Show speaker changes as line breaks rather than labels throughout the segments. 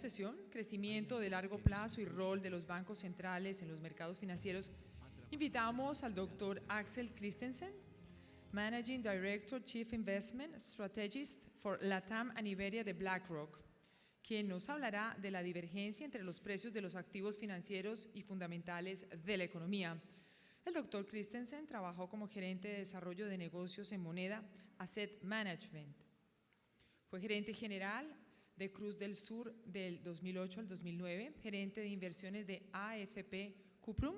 sesión, crecimiento de largo plazo y rol de los bancos centrales en los mercados financieros, invitamos al Dr. Axel Christensen, Managing Director, Chief Investment Strategist for LATAM and Iberia de BlackRock, quien nos hablará de la divergencia entre los precios de los activos financieros y fundamentales de la economía. El Dr. Christensen trabajó como gerente de desarrollo de negocios en moneda, Asset Management. Fue gerente general de Cruz del Sur del 2008 al 2009, gerente de inversiones de AFP Cuprum,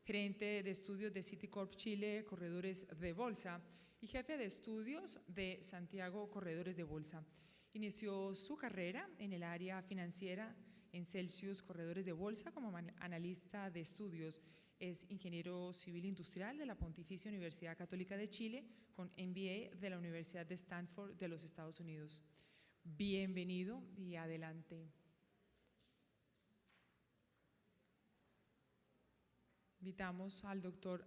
gerente de estudios de Citicorp Chile, Corredores de Bolsa, y jefe de estudios de Santiago Corredores de Bolsa. Inició su carrera en el área financiera en Celsius Corredores de Bolsa como analista de estudios. Es ingeniero civil industrial de la Pontificia Universidad Católica de Chile con MBA de la Universidad de Stanford de los Estados Unidos. Bienvenido y adelante. Invitamos al doctor.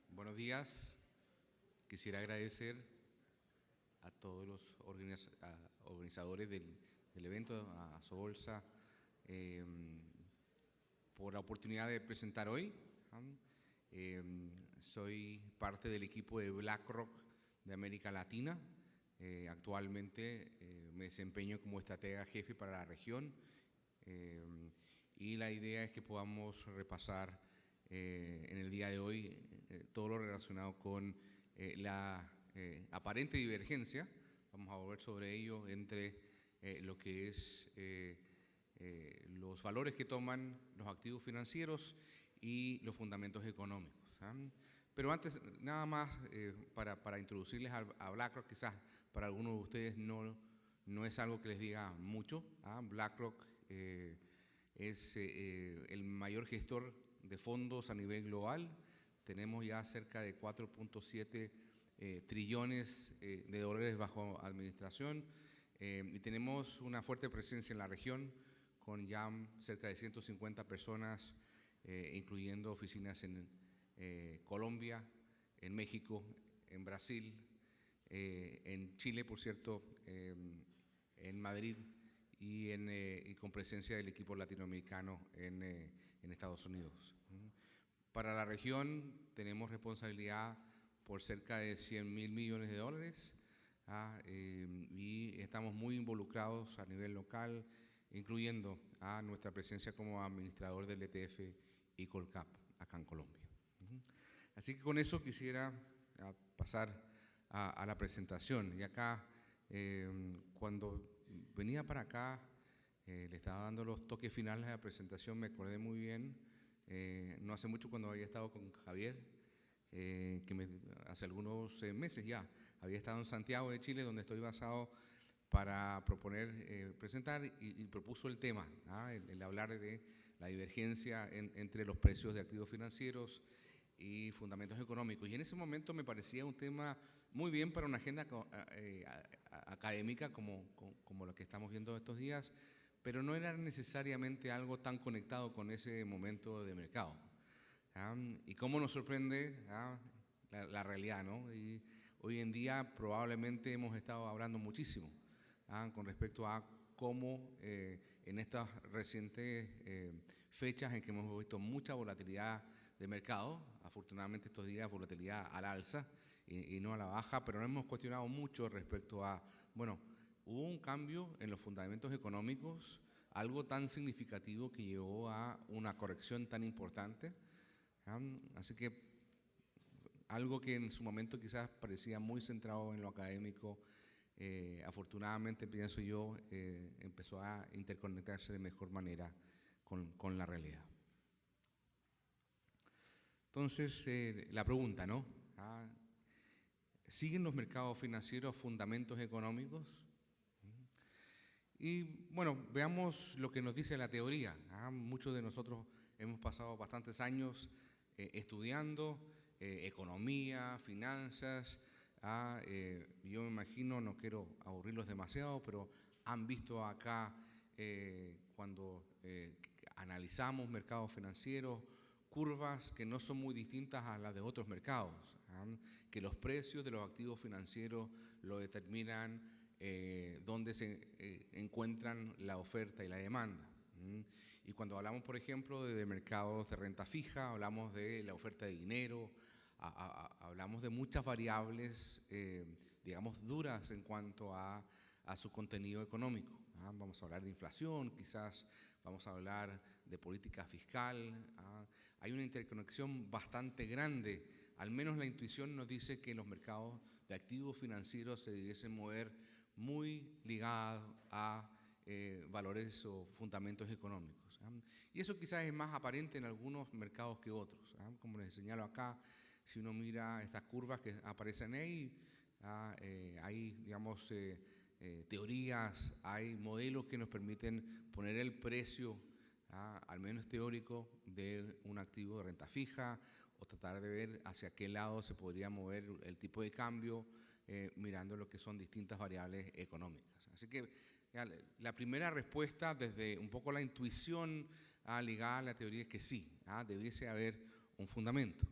Buenos días. Quisiera agradecer a todos los organizadores del evento, a Sobolsa, por la oportunidad de presentar hoy. Soy parte del equipo de BlackRock de América Latina. Actualmente me desempeño como estratega jefe para la región y la idea es que podamos repasar en el día de hoy todo lo relacionado con la aparente divergencia, vamos a volver sobre ello, entre lo que es los valores que toman los activos financieros y los fundamentos económicos. Pero antes, nada más para introducirles a BlackRock, quizás para algunos de ustedes no es algo que les diga mucho. BlackRock es el mayor gestor de fondos a nivel global. Tenemos ya cerca de 4.7 trillones de dólares bajo administración y tenemos una fuerte presencia en la región con ya cerca de 150 personas, incluyendo oficinas en Colombia, en México, en Brasil, en Chile, por cierto, en Madrid y con presencia del equipo latinoamericano en Estados Unidos. Para la región tenemos responsabilidad por cerca de 100.000 millones de dólares y estamos muy involucrados a nivel local, incluyendo a nuestra presencia como administrador del ETF y Colcap acá en Colombia. Así que con eso quisiera pasar a la presentación. Y acá, cuando venía para acá, le estaba dando los toques finales de la presentación, me acordé muy bien, no hace mucho cuando había estado con Javier, hace algunos meses ya, había estado en Santiago de Chile, donde estoy basado para proponer, presentar y propuso el tema, el hablar de la divergencia entre los precios de activos financieros y fundamentos económicos. Y en ese momento me parecía un tema muy bien para una agenda académica como la que estamos viendo estos días, pero no era necesariamente algo tan conectado con ese momento de mercado. Y cómo nos sorprende la realidad, ¿no? Y hoy en día probablemente hemos estado hablando muchísimo con respecto a cómo en estas recientes fechas en que hemos visto mucha volatilidad de mercado, afortunadamente estos días volatilidad al alza y no a la baja, pero no hemos cuestionado mucho respecto a, bueno, hubo un cambio en los fundamentos económicos, algo tan significativo que llevó a una corrección tan importante. Así que algo que en su momento quizás parecía muy centrado en lo académico, afortunadamente, pienso yo, empezó a interconectarse de mejor manera con la realidad. Entonces, la pregunta, ¿no? ¿Siguen los mercados financieros fundamentos económicos? Y bueno, veamos lo que nos dice la teoría. Muchos de nosotros hemos pasado bastantes años estudiando economía, finanzas. Yo me imagino, no quiero aburrirlos demasiado, pero han visto acá cuando analizamos mercados financieros, curvas que no son muy distintas a las de otros mercados, que los precios de los activos financieros lo determinan dónde se encuentran la oferta y la demanda. Y cuando hablamos, por ejemplo, de mercados de renta fija, hablamos de la oferta de dinero, hablamos de muchas variables, digamos, duras en cuanto a su contenido económico. Vamos a hablar de inflación, quizás vamos a hablar de política fiscal. Hay una interconexión bastante grande. Al menos la intuición nos dice que los mercados de activos financieros se debiesen mover muy ligados a valores o fundamentos económicos. Y eso quizás es más aparente en algunos mercados que otros. Como les señalo acá, si uno mira estas curvas que aparecen ahí, hay, digamos, teorías, hay modelos que nos permiten poner el precio, al menos teórico, de un activo de renta fija o tratar de ver hacia qué lado se podría mover el tipo de cambio mirando lo que son distintas variables económicas. Así que la primera respuesta desde un poco la intuición ligada a la teoría es que sí, debiese haber un fundamento.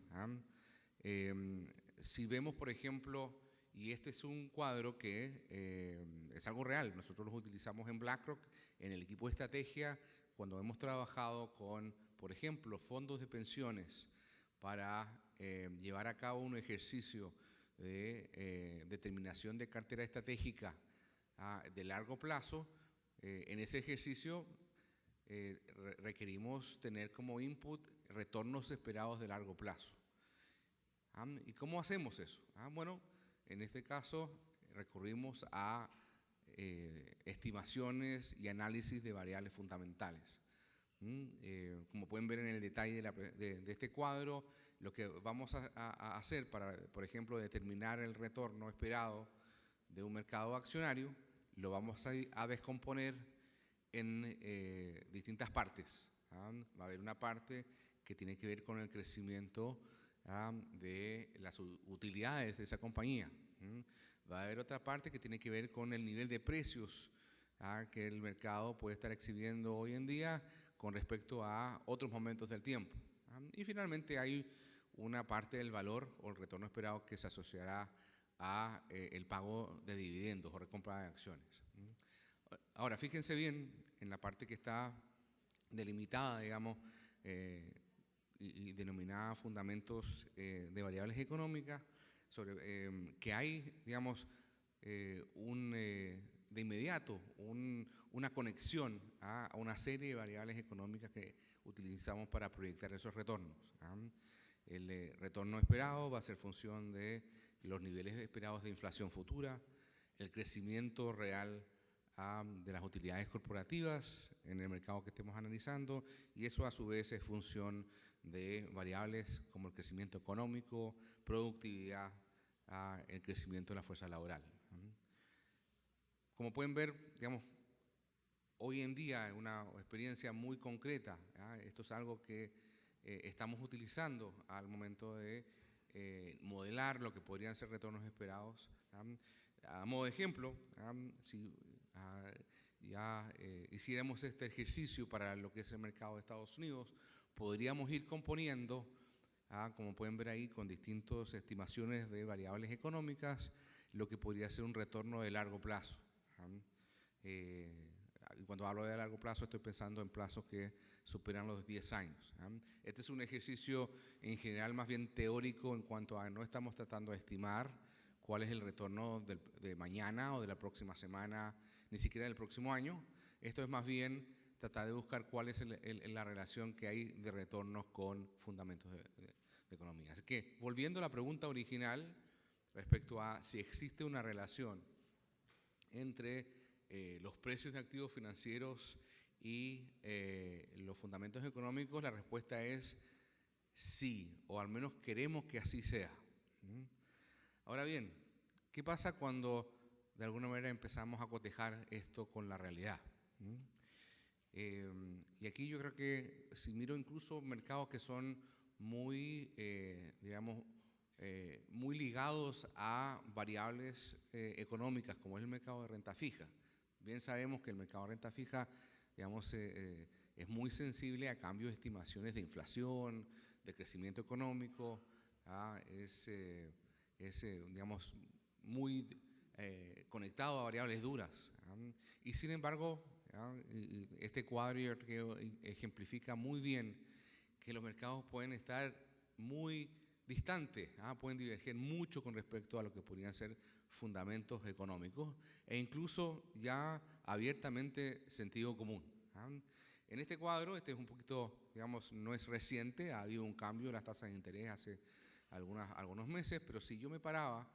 Si vemos, por ejemplo, y este es un cuadro que es algo real, nosotros los utilizamos en BlackRock, en el equipo de estrategia, cuando hemos trabajado con, por ejemplo, fondos de pensiones para llevar a cabo un ejercicio de determinación de cartera estratégica de largo plazo. En ese ejercicio requerimos tener como input retornos esperados de largo plazo. ¿Y cómo hacemos eso? Bueno, en este caso recurrimos a estimaciones y análisis de variables fundamentales. Como pueden ver en el detalle de este cuadro, lo que vamos a hacer para, por ejemplo, determinar el retorno esperado de un mercado accionario, lo vamos a descomponer en distintas partes. Va a haber una parte que tiene que ver con el crecimiento de las utilidades de esa compañía. Va a haber otra parte que tiene que ver con el nivel de precios que el mercado puede estar exhibiendo hoy en día con respecto a otros momentos del tiempo. Y finalmente hay una parte del valor o el retorno esperado que se asociará a el pago de dividendos o recompra de acciones. Ahora, fíjense bien en la parte que está delimitada, digamos, y denominada fundamentos de variables económicas, sobre que hay, digamos, de inmediato una conexión a una serie de variables económicas que utilizamos para proyectar esos retornos. El retorno esperado va a ser función de los niveles esperados de inflación futura, el crecimiento real de las utilidades corporativas en el mercado que estemos analizando, y eso a su vez es función de variables como el crecimiento económico, productividad, el crecimiento de la fuerza laboral. Como pueden ver, digamos, hoy en día es una experiencia muy concreta. Esto es algo que estamos utilizando al momento de modelar lo que podrían ser retornos esperados. A modo de ejemplo, si ya hiciéramos este ejercicio para lo que es el mercado de Estados Unidos, podríamos ir componiendo, como pueden ver ahí, con distintas estimaciones de variables económicas, lo que podría ser un retorno de largo plazo. Y cuando hablo de largo plazo estoy pensando en plazos que superan los 10 años. Este es un ejercicio en general más bien teórico en cuanto a no estamos tratando de estimar cuál es el retorno de mañana o de la próxima semana, ni siquiera del próximo año. Esto es más bien tratar de buscar cuál es la relación que hay de retornos con fundamentos de economía. Así que, volviendo a la pregunta original respecto a si existe una relación entre los precios de activos financieros y los fundamentos económicos, la respuesta es sí, o al menos queremos que así sea. Ahora bien, ¿qué pasa cuando de alguna manera empezamos a cotejar esto con la realidad? Y aquí yo creo que si miro incluso mercados que son muy, digamos, muy ligados a variables económicas, como es el mercado de renta fija. Bien sabemos que el mercado de renta fija, digamos, es muy sensible a cambios de estimaciones de inflación, de crecimiento económico, digamos, muy conectado a variables duras. Y sin embargo, este cuadro yo creo que ejemplifica muy bien que los mercados pueden estar muy distantes, pueden diverger mucho con respecto a lo que podrían ser fundamentos económicos e incluso ya abiertamente sentido común. En este cuadro, este es un poquito, digamos, no es reciente, ha habido un cambio en las tasas de interés hace algunos meses, pero si yo me paraba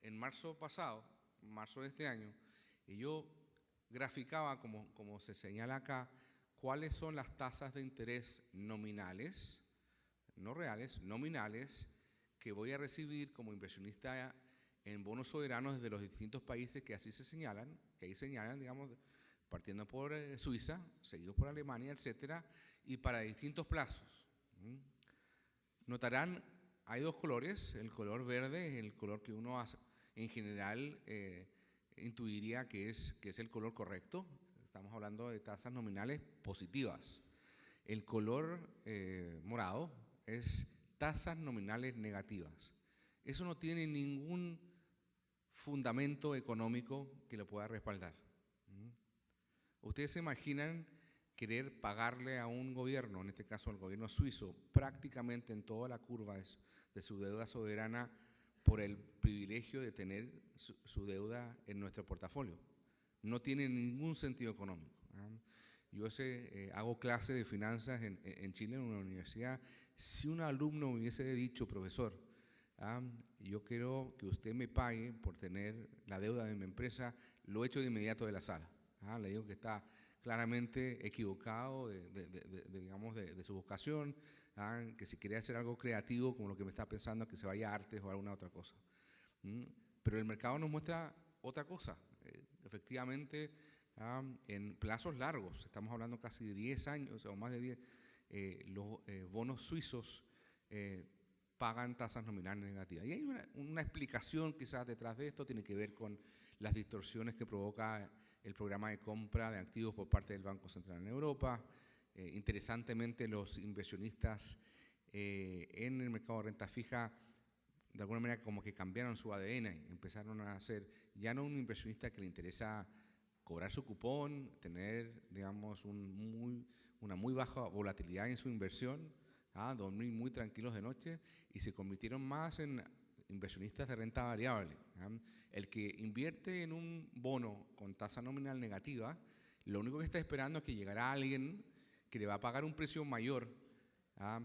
en marzo pasado, marzo de este año, y yo graficaba, como se señala acá, cuáles son las tasas de interés nominales, no reales, nominales, que voy a recibir como inversionista en bonos soberanos desde los distintos países que así se señalan, que ahí señalan, digamos, partiendo por Suiza, seguidos por Alemania, etcétera, y para distintos plazos. Notarán, hay dos colores, el color verde es el color que uno en general intuiría que es el color correcto. Estamos hablando de tasas nominales positivas. El color morado es tasas nominales negativas. Eso no tiene ningún fundamento económico que lo pueda respaldar. ¿Ustedes se imaginan querer pagarle a un gobierno, en este caso al gobierno suizo, prácticamente en toda la curva de su deuda soberana por el privilegio de tener su deuda en nuestro portafolio? No tiene ningún sentido económico. Yo hago clase de finanzas en Chile, en una universidad. Si un alumno me hubiese dicho, profesor, yo quiero que usted me pague por tener la deuda de mi empresa, lo echo de inmediato de la sala. Le digo que está claramente equivocado de su vocación, que si quiere hacer algo creativo como lo que me está pensando, que se vaya a artes o a alguna otra cosa. Pero el mercado nos muestra otra cosa. Efectivamente, en plazos largos, estamos hablando casi de 10 años o más de 10, los bonos suizos pagan tasas nominales negativas. Y hay una explicación quizás detrás de esto, tiene que ver con las distorsiones que provoca el programa de compra de activos por parte del Banco Central en Europa. Interesantemente, los inversionistas en el mercado de renta fija, de alguna manera como que cambiaron su ADN y empezaron a ser ya no un inversionista que le interesa cobrar su cupón, tener, digamos, una muy baja volatilidad en su inversión, dormir muy tranquilos de noche, y se convirtieron más en inversionistas de renta variable. El que invierte en un bono con tasa nominal negativa, lo único que está esperando es que llegará alguien que le va a pagar un precio mayor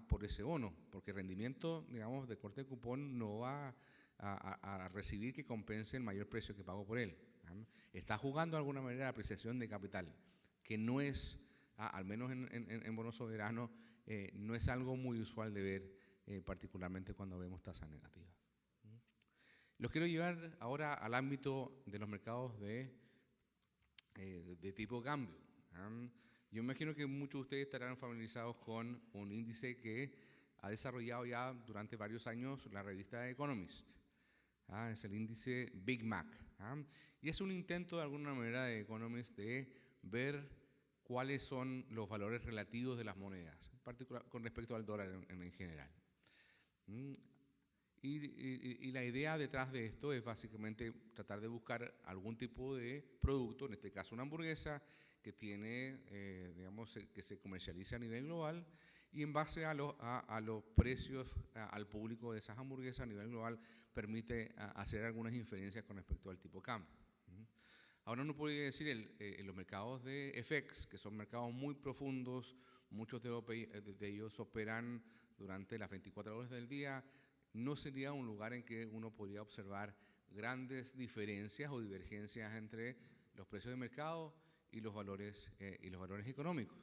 por ese bono, porque el rendimiento, digamos, de corte de cupón no va a recibir que compense el mayor precio que pagó por él. Está jugando de alguna manera la apreciación de capital, que no es, al menos en bonos soberanos, no es algo muy usual de ver, particularmente cuando vemos tasas negativas. Los quiero llevar ahora al ámbito de los mercados de tipo cambio. Yo me imagino que muchos de ustedes estarán familiarizados con un índice que ha desarrollado ya durante varios años la revista Economist. Es el índice Big Mac. Y es un intento de alguna manera de Economist de ver cuáles son los valores relativos de las monedas, en particular con respecto al dólar en general. Y la idea detrás de esto es básicamente tratar de buscar algún tipo de producto, en este caso una hamburguesa, que tiene, digamos, que se comercializa a nivel global, y en base a los precios al público de esas hamburguesas a nivel global permite hacer algunas inferencias con respecto al tipo de cambio. Ahora uno podría decir los mercados de FX, que son mercados muy profundos, muchos de ellos operan durante las 24 horas del día, no sería un lugar en que uno podría observar grandes diferencias o divergencias entre los precios de mercado y los valores económicos.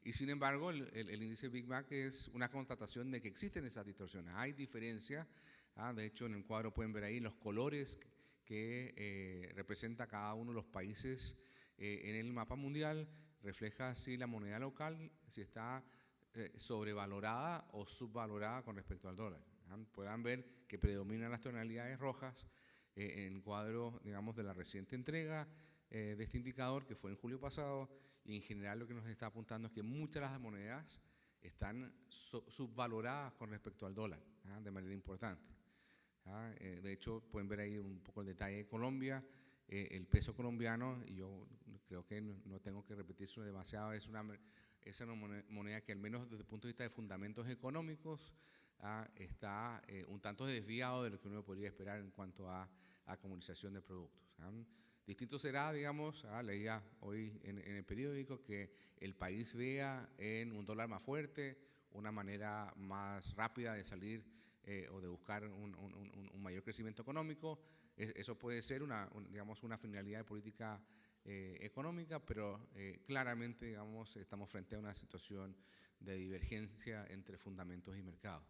Y sin embargo, el índice Big Mac es una constatación de que existen esas distorsiones. Hay diferencias. De hecho, en el cuadro pueden ver ahí los colores que representa cada uno de los países en el mapa mundial. Refleja si la moneda local si está sobrevalorada o subvalorada con respecto al dólar. Puedan ver que predominan las tonalidades rojas en el cuadro, digamos, de la reciente entrega de este indicador, que fue en julio pasado, y en general lo que nos está apuntando es que muchas de las monedas están subvaloradas con respecto al dólar, de manera importante. De hecho, pueden ver ahí un poco el detalle de Colombia. El peso colombiano, y yo creo que no tengo que repetirlo demasiado, es una moneda que al menos desde el punto de vista de fundamentos económicos está un tanto desviado de lo que uno podría esperar en cuanto a comercialización de productos. Distinto será, digamos, leía hoy en el periódico que el país vea en un dólar más fuerte una manera más rápida de salir o de buscar un mayor crecimiento económico. Eso puede ser digamos, una finalidad de política económica, pero claramente, digamos, estamos frente a una situación de divergencia entre fundamentos y mercado.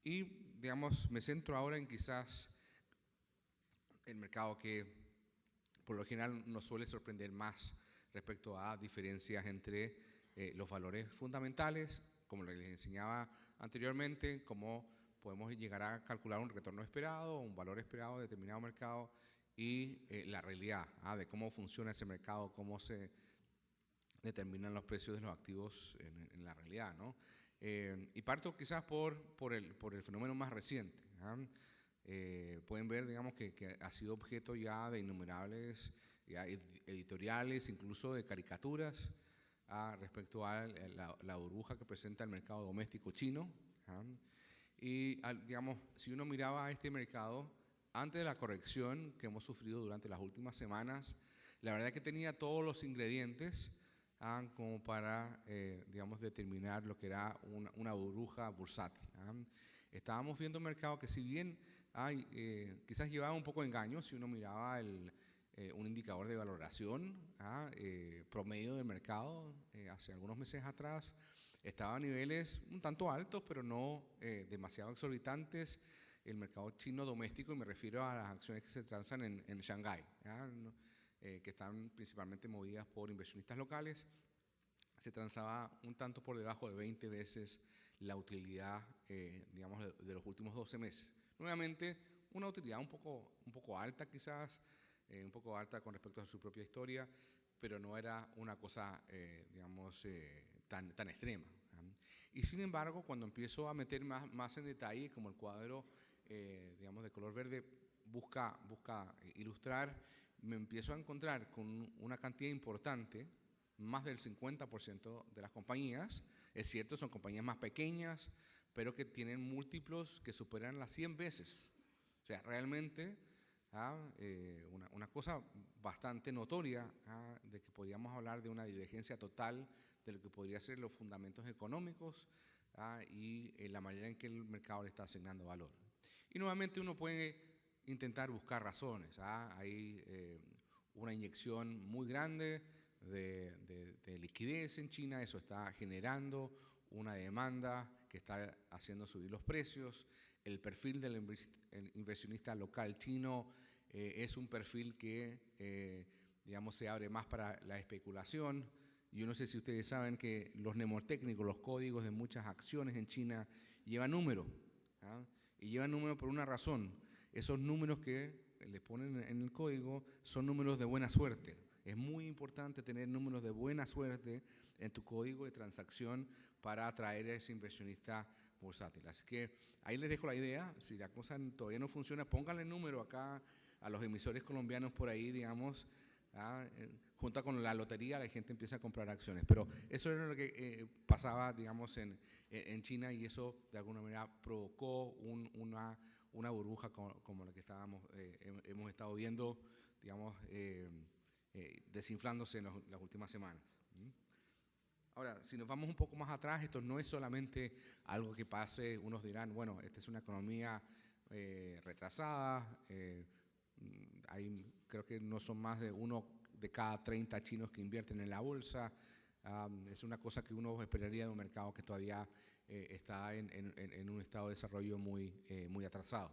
Y, digamos, me centro ahora en quizás el mercado que por lo general nos suele sorprender más respecto a diferencias entre los valores fundamentales, como les enseñaba anteriormente, cómo podemos llegar a calcular un retorno esperado, un valor esperado de determinado mercado y la realidad de cómo funciona ese mercado, cómo se determinan los precios de los activos en la realidad, ¿no? Y parto quizás por el fenómeno más reciente. Pueden ver, digamos, que ha sido objeto ya de innumerables editoriales, incluso de caricaturas respecto a la burbuja que presenta el mercado doméstico chino. Y, digamos, si uno miraba a este mercado, antes de la corrección que hemos sufrido durante las últimas semanas, la verdad es que tenía todos los ingredientes como para, digamos, determinar lo que era una burbuja bursátil. Estábamos viendo un mercado que, si bien quizás llevaba un poco de engaño, si uno miraba un indicador de valoración promedio del mercado hace algunos meses atrás, estaba a niveles un tanto altos, pero no demasiado exorbitantes. El mercado chino doméstico, y me refiero a las acciones que se transan en Shanghái, que están principalmente movidas por inversionistas locales, se transaba un tanto por debajo de 20 veces la utilidad, digamos, de los últimos 12 meses. Nuevamente, una utilidad un poco alta quizás, un poco alta con respecto a su propia historia, pero no era una cosa, digamos, tan extrema. Y sin embargo, cuando empiezo a meter más en detalle, como el cuadro, digamos, de color verde busca ilustrar, me empiezo a encontrar con una cantidad importante, más del 50% de las compañías, es cierto, son compañías más pequeñas, pero que tienen múltiplos que superan las 100 veces. O sea, realmente una cosa bastante notoria de que podríamos hablar de una divergencia total de lo que podría ser los fundamentos económicos y la manera en que el mercado le está asignando valor. Y nuevamente uno puede intentar buscar razones. Hay una inyección muy grande de liquidez en China, eso está generando una demanda que está haciendo subir los precios. El perfil del inversionista local chino es un perfil que, digamos, se abre más para la especulación. Yo no sé si ustedes saben que los mnemotécnicos, los códigos de muchas acciones en China llevan número, y llevan número por una razón. Esos números que les ponen en el código son números de buena suerte. Es muy importante tener números de buena suerte en tu código de transacción para atraer a ese inversionista bursátil. Así que ahí les dejo la idea. Si la cosa todavía no funciona, pónganle número acá a los emisores colombianos por ahí, digamos, junto con la lotería, la gente empieza a comprar acciones. Pero eso era lo que pasaba, digamos, en China, y eso de alguna manera provocó una burbuja como la que hemos estado viendo, digamos, desinflándose en las últimas semanas. Ahora, si nos vamos un poco más atrás, esto no es solamente algo que pase, unos dirán, bueno, esta es una economía retrasada, creo que no son más de 1 de cada 30 chinos que invierten en la bolsa, es una cosa que uno esperaría de un mercado que todavía está en un estado de desarrollo muy atrasado.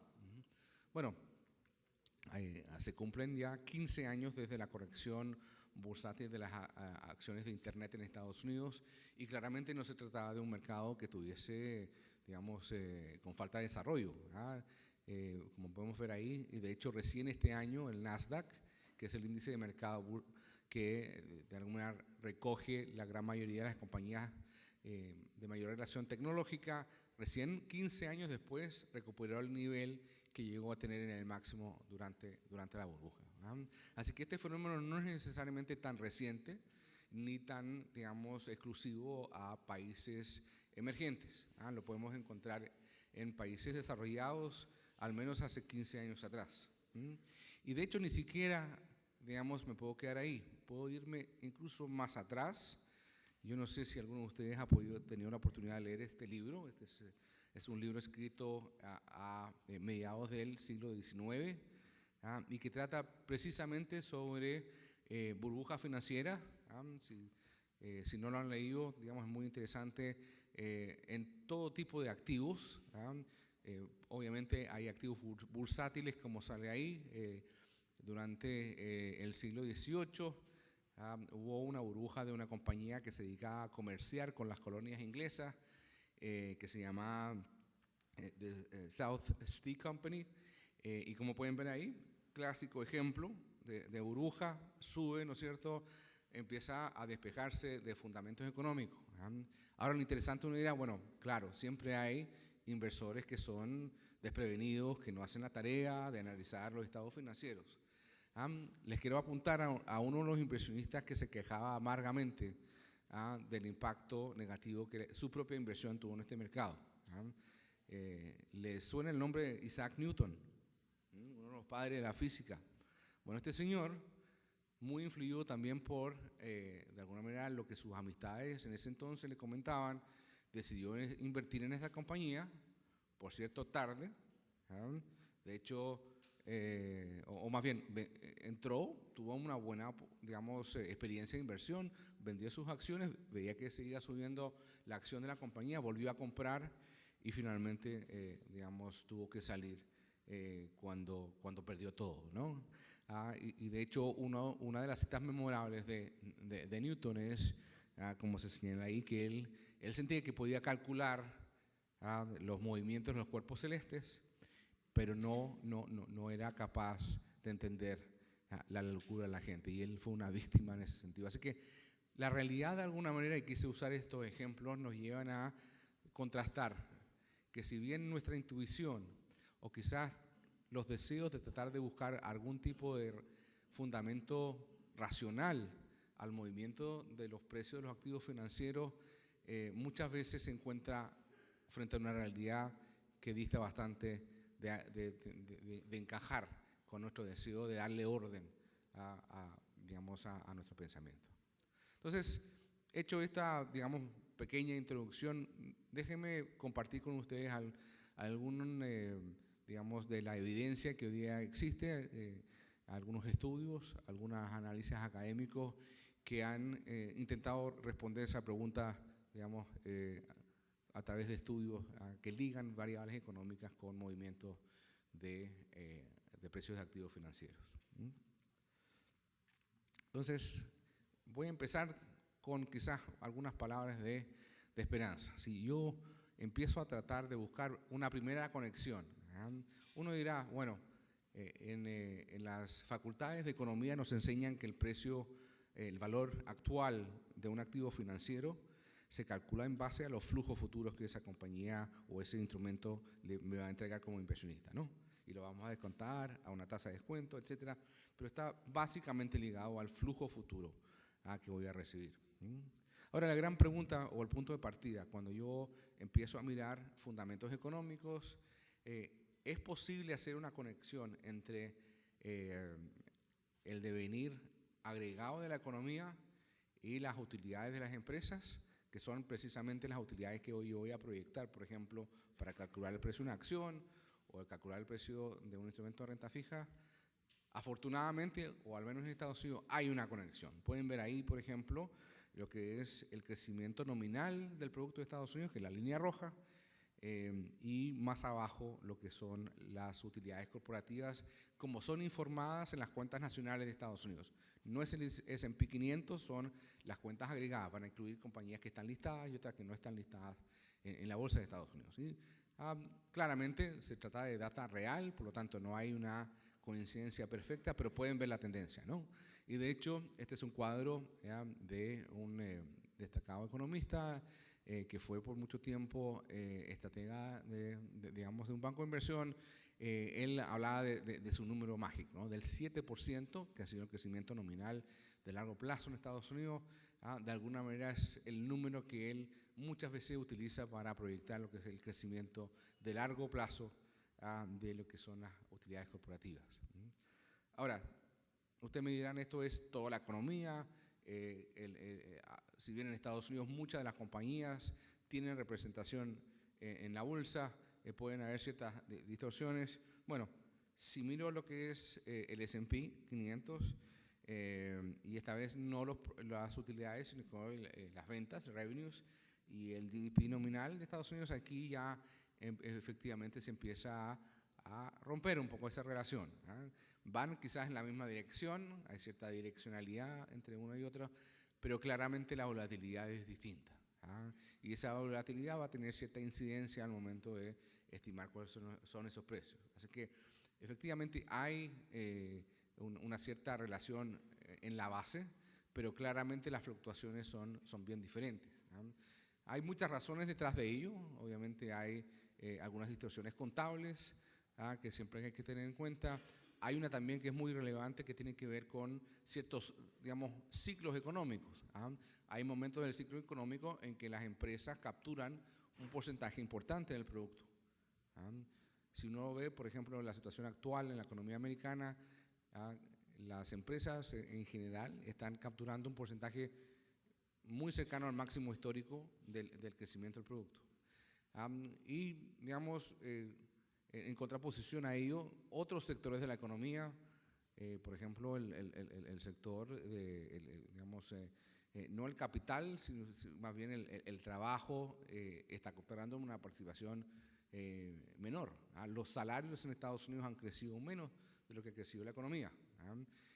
Bueno, se cumplen ya 15 años desde la corrección bursátil de las acciones de Internet en Estados Unidos, y claramente no se trataba de un mercado que tuviese, digamos, con falta de desarrollo, como podemos ver ahí. Y de hecho recién este año el Nasdaq, que es el índice de mercado que de alguna manera recoge la gran mayoría de las compañías de mayor relación tecnológica, recién 15 años después recuperó el nivel que llegó a tener en el máximo durante la burbuja. Así que este fenómeno no es necesariamente tan reciente ni tan, digamos, exclusivo a países emergentes. Lo podemos encontrar en países desarrollados al menos hace 15 años atrás. Y de hecho ni siquiera, digamos, me puedo quedar ahí, puedo irme incluso más atrás. Yo no sé si alguno de ustedes ha tenido la oportunidad de leer este libro. Este es un libro escrito a mediados del siglo XIX y que trata precisamente sobre burbuja financiera. Si no lo han leído, digamos, es muy interesante en todo tipo de activos. Obviamente hay activos bursátiles, como sale ahí. Durante el siglo XVIII hubo una burbuja de una compañía que se dedicaba a comerciar con las colonias inglesas, que se llamaba South Sea Company, y como pueden ver ahí, clásico ejemplo de burbuja, sube, ¿no es cierto?, empieza a despejarse de fundamentos económicos. Ahora lo interesante, uno dirá, bueno, claro, siempre hay inversores que son desprevenidos, que no hacen la tarea de analizar los estados financieros. Les quiero apuntar a uno de los inversionistas que se quejaba amargamente del impacto negativo que su propia inversión tuvo en este mercado. ¿Les suena el nombre de Isaac Newton? Uno de los padres de la física. Bueno, este señor, muy influido también por, de alguna manera, lo que sus amistades en ese entonces le comentaban, decidió invertir en esta compañía, por cierto, tarde. De hecho, o más bien, entró, tuvo una buena, digamos, experiencia de inversión, vendió sus acciones, veía que seguía subiendo la acción de la compañía, volvió a comprar y finalmente, digamos, tuvo que salir cuando perdió todo, ¿no? Y de hecho, una de las citas memorables de Newton es, como se señala ahí, que él sentía que podía calcular los movimientos de los cuerpos celestes, pero no era capaz de entender la locura de la gente, y él fue una víctima en ese sentido. Así que la realidad, de alguna manera, y quise usar estos ejemplos, nos llevan a contrastar que si bien nuestra intuición o quizás los deseos de tratar de buscar algún tipo de fundamento racional al movimiento de los precios de los activos financieros, muchas veces se encuentra frente a una realidad que dista bastante de encajar con nuestro deseo de darle orden digamos, a nuestro pensamiento. Entonces, hecho esta, digamos, pequeña introducción, déjenme compartir con ustedes algún, digamos, de la evidencia que hoy día existe, algunos estudios, algunos análisis académicos que han intentado responder esa pregunta, digamos, a través de estudios que ligan variables económicas con movimientos de precios de activos financieros. Entonces, voy a empezar con quizás algunas palabras de esperanza. Si yo empiezo a tratar de buscar una primera conexión, uno dirá, bueno, en las facultades de economía nos enseñan que el valor actual de un activo financiero se calcula en base a los flujos futuros que esa compañía o ese instrumento me va a entregar como inversionista, ¿no? Y lo vamos a descontar a una tasa de descuento, etcétera, pero está básicamente ligado al flujo futuro que voy a recibir. Ahora, la gran pregunta o el punto de partida, cuando yo empiezo a mirar fundamentos económicos, ¿es posible hacer una conexión entre el devenir agregado de la economía y las utilidades de las empresas, que son precisamente las utilidades que hoy yo voy a proyectar, por ejemplo, para calcular el precio de una acción o calcular el precio de un instrumento de renta fija? Afortunadamente, o al menos en Estados Unidos, hay una conexión. Pueden ver ahí, por ejemplo, lo que es el crecimiento nominal del Producto de Estados Unidos, que es la línea roja, y más abajo lo que son las utilidades corporativas, como son informadas en las cuentas nacionales de Estados Unidos. No es el S&P 500, son las cuentas agregadas, van a incluir compañías que están listadas y otras que no están listadas en la bolsa de Estados Unidos, ¿sí? Claramente se trata de data real, por lo tanto no hay una coincidencia perfecta, pero pueden ver la tendencia, ¿no? Y de hecho, este es un cuadro de un destacado economista que fue por mucho tiempo estratega digamos, de un banco de inversión, él hablaba de su número mágico, ¿no? Del 7%, que ha sido el crecimiento nominal de largo plazo en Estados Unidos. De alguna manera es el número que él muchas veces utiliza para proyectar lo que es el crecimiento de largo plazo de lo que son las utilidades corporativas. Ahora, ustedes me dirán, esto es toda la economía. Si bien en Estados Unidos muchas de las compañías tienen representación en la bolsa, pueden haber ciertas distorsiones. Bueno, si miro lo que es el S&P 500, y esta vez no las utilidades, sino las ventas, revenues, y el GDP nominal de Estados Unidos, aquí ya efectivamente se empieza a romper un poco esa relación. Van quizás en la misma dirección, hay cierta direccionalidad entre uno y otro, pero claramente la volatilidad es distinta. Y esa volatilidad va a tener cierta incidencia al momento de estimar cuáles son esos precios. Así que efectivamente hay una cierta relación en la base, pero claramente las fluctuaciones son bien diferentes. Hay muchas razones detrás de ello. Obviamente hay algunas distorsiones contables que siempre hay que tener en cuenta. Hay una también que es muy relevante que tiene que ver con ciertos, digamos, ciclos económicos. Hay momentos del ciclo económico en que las empresas capturan un porcentaje importante del producto. Si uno ve, por ejemplo, la situación actual en la economía americana, las empresas en general están capturando un porcentaje muy cercano al máximo histórico del crecimiento del producto. Y, digamos, en contraposición a ello, otros sectores de la economía, por ejemplo, el sector digamos, no el capital, sino más bien el trabajo, está capturando una participación menor. Los salarios en Estados Unidos han crecido menos de lo que ha crecido la economía.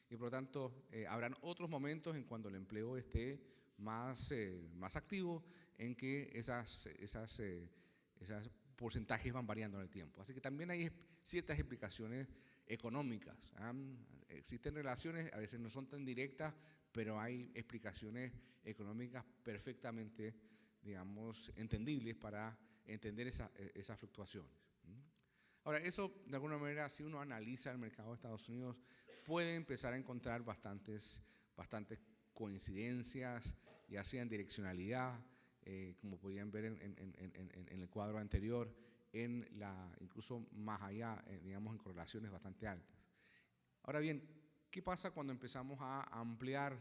Y por lo tanto, habrán otros momentos en cuando el empleo esté más activo, en que esas porcentajes van variando en el tiempo. Así que también hay ciertas explicaciones económicas. Existen relaciones, a veces no son tan directas, pero hay explicaciones económicas perfectamente, digamos, entendibles para entender esas fluctuaciones. Ahora, eso de alguna manera, si uno analiza el mercado de Estados Unidos, puede empezar a encontrar bastantes coincidencias, ya sea en direccionalidad, como podían ver en el cuadro anterior, incluso más allá, digamos, en correlaciones bastante altas. Ahora bien, ¿qué pasa cuando empezamos a ampliar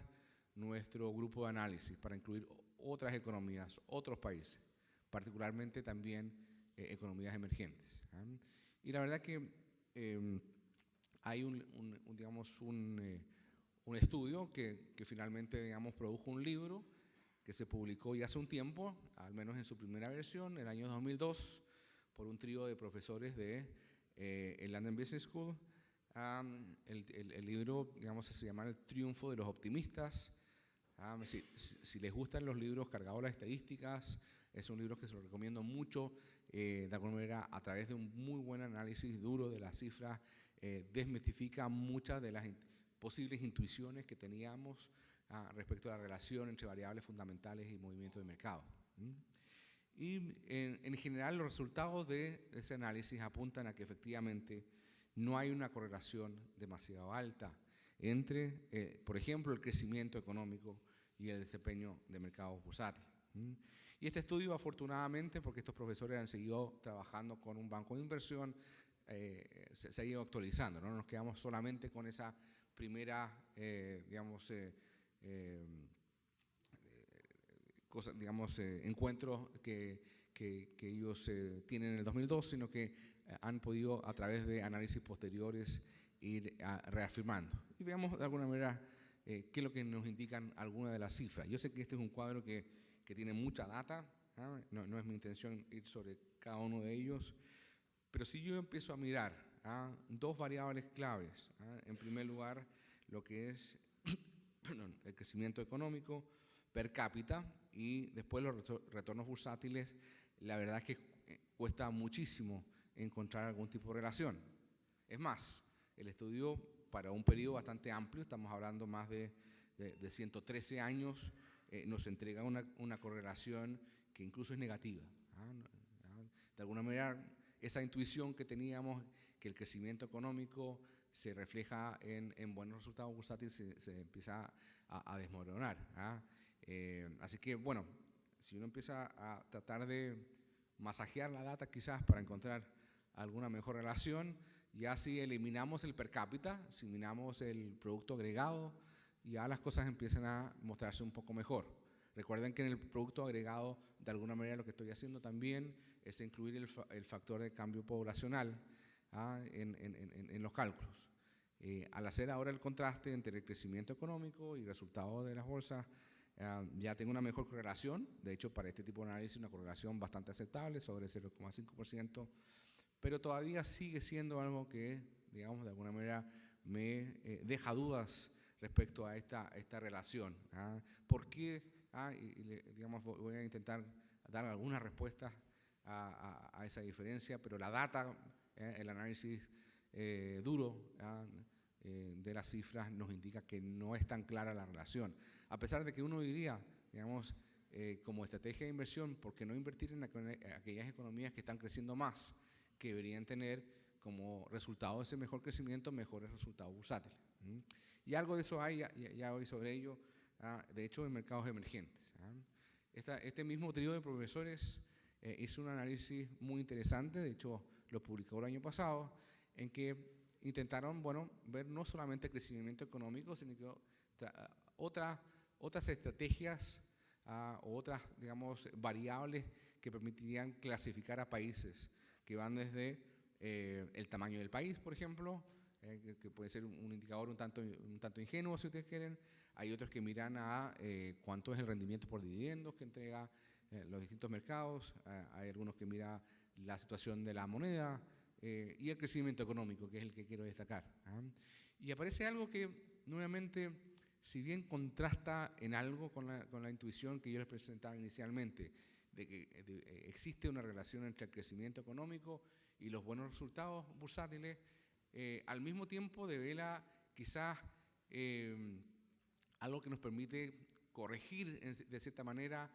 nuestro grupo de análisis para incluir otras economías, otros países, particularmente también economías emergentes? Y la verdad que hay un estudio que finalmente, digamos, produjo un libro que se publicó ya hace un tiempo, al menos en su primera versión, en el año 2002, por un trío de profesores de el London Business School. El libro, digamos, se llama El triunfo de los optimistas. Si les gustan los libros cargados de estadísticas, es un libro que se lo recomiendo mucho. De alguna manera, a través de un muy buen análisis duro de las cifras, desmitifica muchas de las posibles intuiciones que teníamos respecto a la relación entre variables fundamentales y movimientos de mercado. Y en general los resultados de ese análisis apuntan a que efectivamente no hay una correlación demasiado alta entre, por ejemplo, el crecimiento económico y el desempeño de mercados bursátiles. Y este estudio, afortunadamente, porque estos profesores han seguido trabajando con un banco de inversión, se ha ido actualizando, ¿no? Nos quedamos solamente con esa primera, encuentros que ellos tienen en el 2002, sino que han podido, a través de análisis posteriores, ir reafirmando. Y veamos de alguna manera qué es lo que nos indican algunas de las cifras. Yo sé que este es un cuadro que tiene mucha data, no es mi intención ir sobre cada uno de ellos, pero si yo empiezo a mirar dos variables claves, en primer lugar, lo que es el crecimiento económico per cápita y después los retornos bursátiles, la verdad es que cuesta muchísimo encontrar algún tipo de relación. Es más, el estudio, para un periodo bastante amplio, estamos hablando más de 113 años, nos entrega una correlación que incluso es negativa. De alguna manera, esa intuición que teníamos, que el crecimiento económico se refleja en buenos resultados bursátiles, se empieza a desmoronar. Así que, bueno, si uno empieza a tratar de masajear la data quizás para encontrar alguna mejor relación, ya si eliminamos el per cápita, si eliminamos el producto agregado, ya las cosas empiezan a mostrarse un poco mejor. Recuerden que en el producto agregado, de alguna manera lo que estoy haciendo también es incluir el factor de cambio poblacional en los cálculos. Al hacer ahora el contraste entre el crecimiento económico y resultados de las bolsas, ya tengo una mejor correlación. De hecho, para este tipo de análisis, una correlación bastante aceptable, sobre 0,5%, pero todavía sigue siendo algo que, digamos, de alguna manera me deja dudas respecto a esta relación. ¿Por qué? Digamos, voy a intentar dar algunas respuestas a esa diferencia, pero la data, el análisis duro de las cifras nos indica que no es tan clara la relación. A pesar de que uno diría, digamos, como estrategia de inversión, ¿por qué no invertir en aquellas economías que están creciendo más, que deberían tener como resultado de ese mejor crecimiento mejores resultados bursátiles? Y algo de eso hay, ya hoy sobre ello, de hecho, en mercados emergentes. Este mismo trío de profesores hizo un análisis muy interesante, de hecho lo publicó el año pasado, en que intentaron, bueno, ver no solamente el crecimiento económico, sino que otras estrategias o otras, digamos, variables que permitirían clasificar a países, que van desde el tamaño del país, por ejemplo, que puede ser un indicador un tanto ingenuo, si ustedes quieren. Hay otros que miran a cuánto es el rendimiento por dividendos que entrega los distintos mercados. Hay algunos que miran la situación de la moneda y el crecimiento económico, que es el que quiero destacar. Y aparece algo que, nuevamente, si bien contrasta en algo con la intuición que yo les presentaba inicialmente, de que existe una relación entre el crecimiento económico y los buenos resultados bursátiles, al mismo tiempo devela quizás algo que nos permite corregir de cierta manera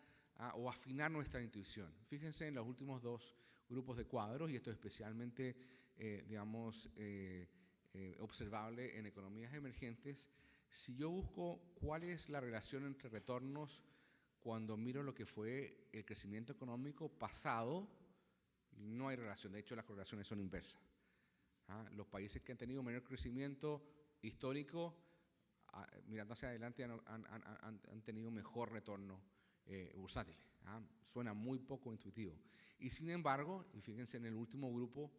o afinar nuestra intuición. Fíjense en los últimos dos grupos de cuadros, y esto es especialmente, digamos, observable en economías emergentes. Si yo busco cuál es la relación entre retornos cuando miro lo que fue el crecimiento económico pasado, no hay relación. De hecho, las correlaciones son inversas. Los países que han tenido menor crecimiento histórico, mirando hacia adelante, han tenido mejor retorno bursátil. Suena muy poco intuitivo. Y sin embargo, y fíjense en el último grupo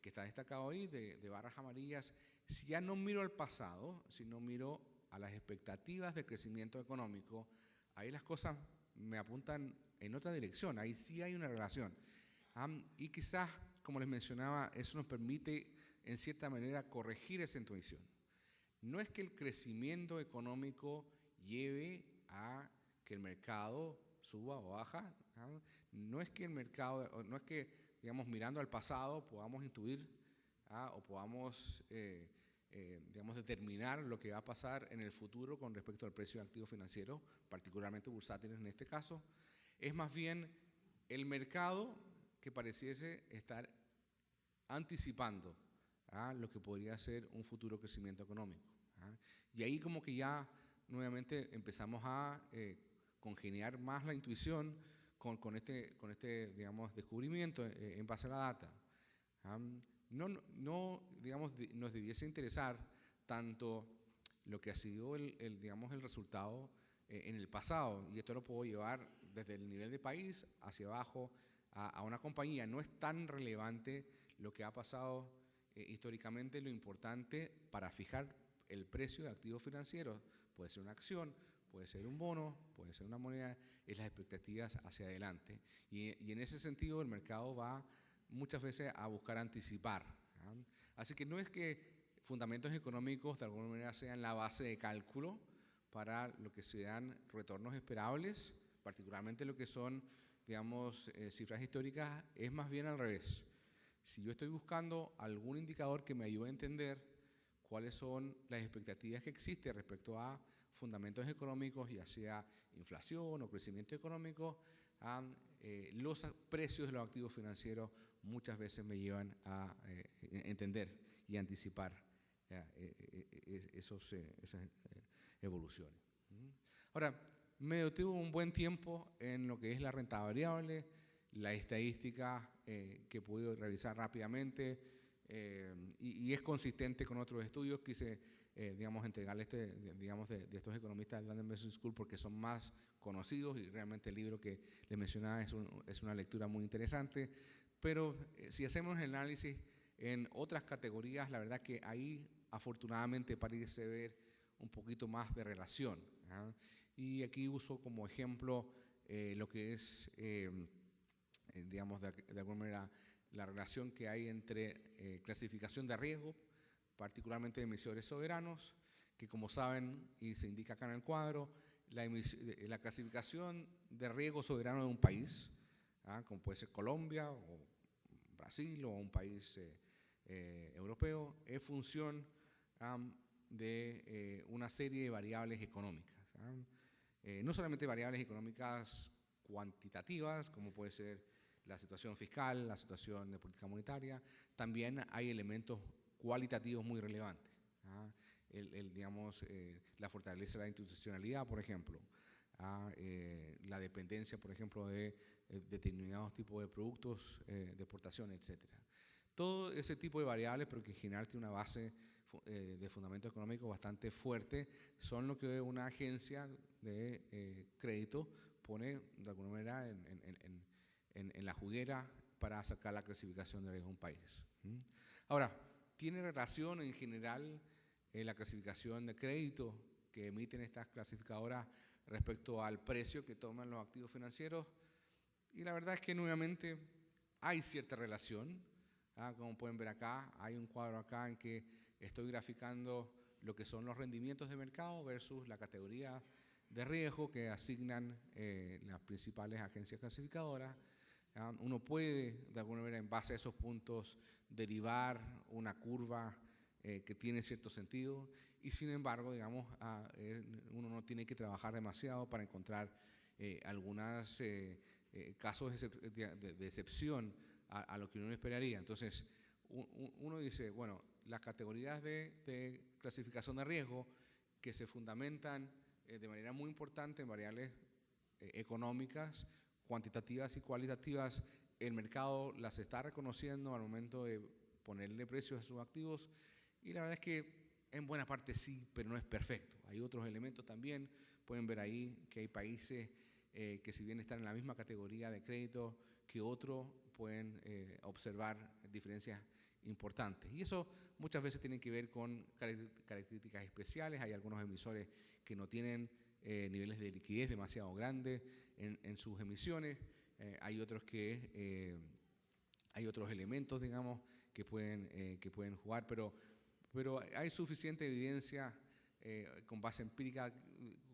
que está destacado ahí, de barras amarillas, si ya no miro al pasado, sino miro a las expectativas de crecimiento económico, ahí las cosas me apuntan en otra dirección. Ahí sí hay una relación. Y quizás, como les mencionaba, eso nos permite, en cierta manera, corregir esa intuición. No es que el crecimiento económico lleve a que el mercado suba o baja. No es que el mercado, no es que, digamos, mirando al pasado podamos intuir o podamos, digamos, determinar lo que va a pasar en el futuro con respecto al precio de activos financieros, particularmente bursátiles en este caso. Es más bien el mercado que pareciese estar anticipando lo que podría ser un futuro crecimiento económico. Y ahí como que ya nuevamente empezamos a congeniar más la intuición con este, digamos, descubrimiento en base a la data. No, digamos, nos debiese interesar tanto lo que ha sido digamos, el resultado en el pasado, y esto lo puedo llevar desde el nivel de país hacia abajo a una compañía. No es tan relevante lo que ha pasado históricamente. Lo importante para fijar el precio de activos financieros, puede ser una acción, puede ser un bono, puede ser una moneda, es las expectativas hacia adelante. Y en ese sentido el mercado va muchas veces a buscar anticipar. Así que no es que fundamentos económicos de alguna manera sean la base de cálculo para lo que sean retornos esperables, particularmente lo que son, digamos, cifras históricas. Es más bien al revés. Si yo estoy buscando algún indicador que me ayude a entender cuáles son las expectativas que existen respecto a fundamentos económicos, ya sea inflación o crecimiento económico, los precios de los activos financieros muchas veces me llevan a entender y anticipar esas evoluciones. Ahora, me detuve un buen tiempo en lo que es la renta variable, la estadística que he podido revisar rápidamente y es consistente con otros estudios. Quise, entregarle de estos economistas del London Business School porque son más conocidos y realmente el libro que les mencionaba es una lectura muy interesante. Pero si hacemos el análisis en otras categorías, la verdad que ahí afortunadamente parece ver un poquito más de relación. Y aquí uso como ejemplo lo que es, de alguna manera, la relación que hay entre clasificación de riesgo, particularmente de emisores soberanos, que como saben y se indica acá en el cuadro, la clasificación de riesgo soberano de un país, como puede ser Colombia o Brasil o un país europeo, es función de una serie de variables económicas. No solamente variables económicas cuantitativas, como puede ser la situación fiscal, la situación de política monetaria, también hay elementos cualitativos muy relevantes. La fortaleza de la institucionalidad, por ejemplo, la dependencia, por ejemplo, de determinados tipos de productos de exportación, etc. Todo ese tipo de variables, pero que en general tiene una base de fundamento económico bastante fuerte, son lo que una agencia de crédito pone de alguna manera en la juguera para sacar la clasificación de riesgo de un país. Ahora, ¿tiene relación en general la clasificación de crédito que emiten estas clasificadoras respecto al precio que toman los activos financieros? Y la verdad es que nuevamente hay cierta relación. Como pueden ver acá, hay un cuadro acá en que estoy graficando lo que son los rendimientos de mercado versus la categoría de riesgo que asignan las principales agencias clasificadoras. Uno puede, de alguna manera, en base a esos puntos, derivar una curva que tiene cierto sentido y, sin embargo, uno no tiene que trabajar demasiado para encontrar algunos casos de excepción a lo que uno esperaría. Entonces, uno dice, bueno, las categorías de clasificación de riesgo que se fundamentan de manera muy importante en variables económicas, cuantitativas y cualitativas, el mercado las está reconociendo al momento de ponerle precios a sus activos y la verdad es que en buena parte sí, pero no es perfecto. Hay otros elementos también, pueden ver ahí que hay países que si bien están en la misma categoría de crédito que otros, pueden observar diferencias importantes. Y eso muchas veces tiene que ver con características especiales. Hay algunos emisores que no tienen niveles de liquidez demasiado grandes en sus emisiones. Hay otros hay otros elementos, digamos, que pueden jugar, pero hay suficiente evidencia con base empírica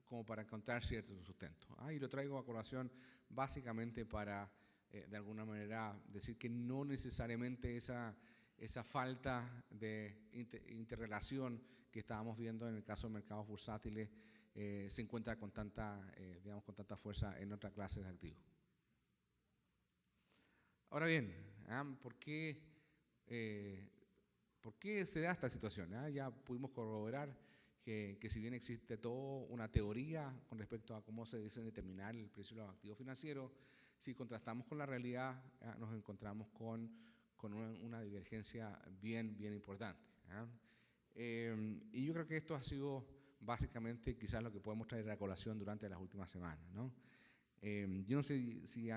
como para encontrar cierto sustento. Y lo traigo a colación básicamente para, de alguna manera, decir que no necesariamente esa falta de interrelación que estábamos viendo en el caso de mercados bursátiles se encuentra con tanta fuerza en otra clase de activos. Ahora bien, ¿por qué se da esta situación? Ya pudimos corroborar que si bien existe toda una teoría con respecto a cómo se debe determinar el precio de los activos financieros, si contrastamos con la realidad, nos encontramos con una divergencia bien importante. Y yo creo que esto ha sido básicamente quizás lo que podemos traer a colación durante las últimas semanas, ¿no? Yo no sé si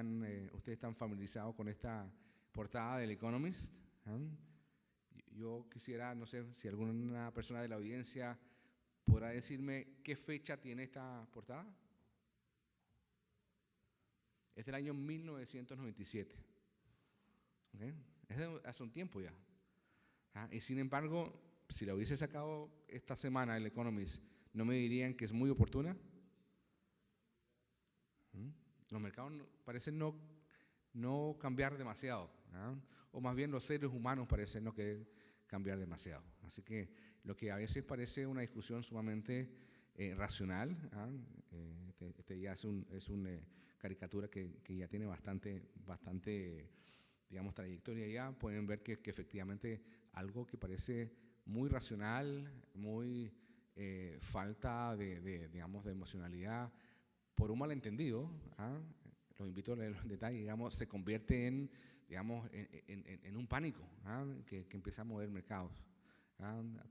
ustedes están familiarizados con esta portada del Economist. Yo quisiera, no sé, si alguna persona de la audiencia podrá decirme qué fecha tiene esta portada. Es del año 1997. ¿Okay? Es hace un tiempo ya. Y sin embargo, si la hubiese sacado esta semana el Economist, ¿no me dirían que es muy oportuna? Los mercados parecen no cambiar demasiado, o más bien los seres humanos parecen no querer cambiar demasiado. Así que lo que a veces parece una discusión sumamente racional, este ya es un caricatura que ya tiene bastante, digamos, trayectoria ya, pueden ver que efectivamente algo que parece muy racional, muy falta digamos, de emocionalidad, por un malentendido, los invito a leer los detalles, digamos, se convierte digamos, en un pánico que empieza a mover mercados,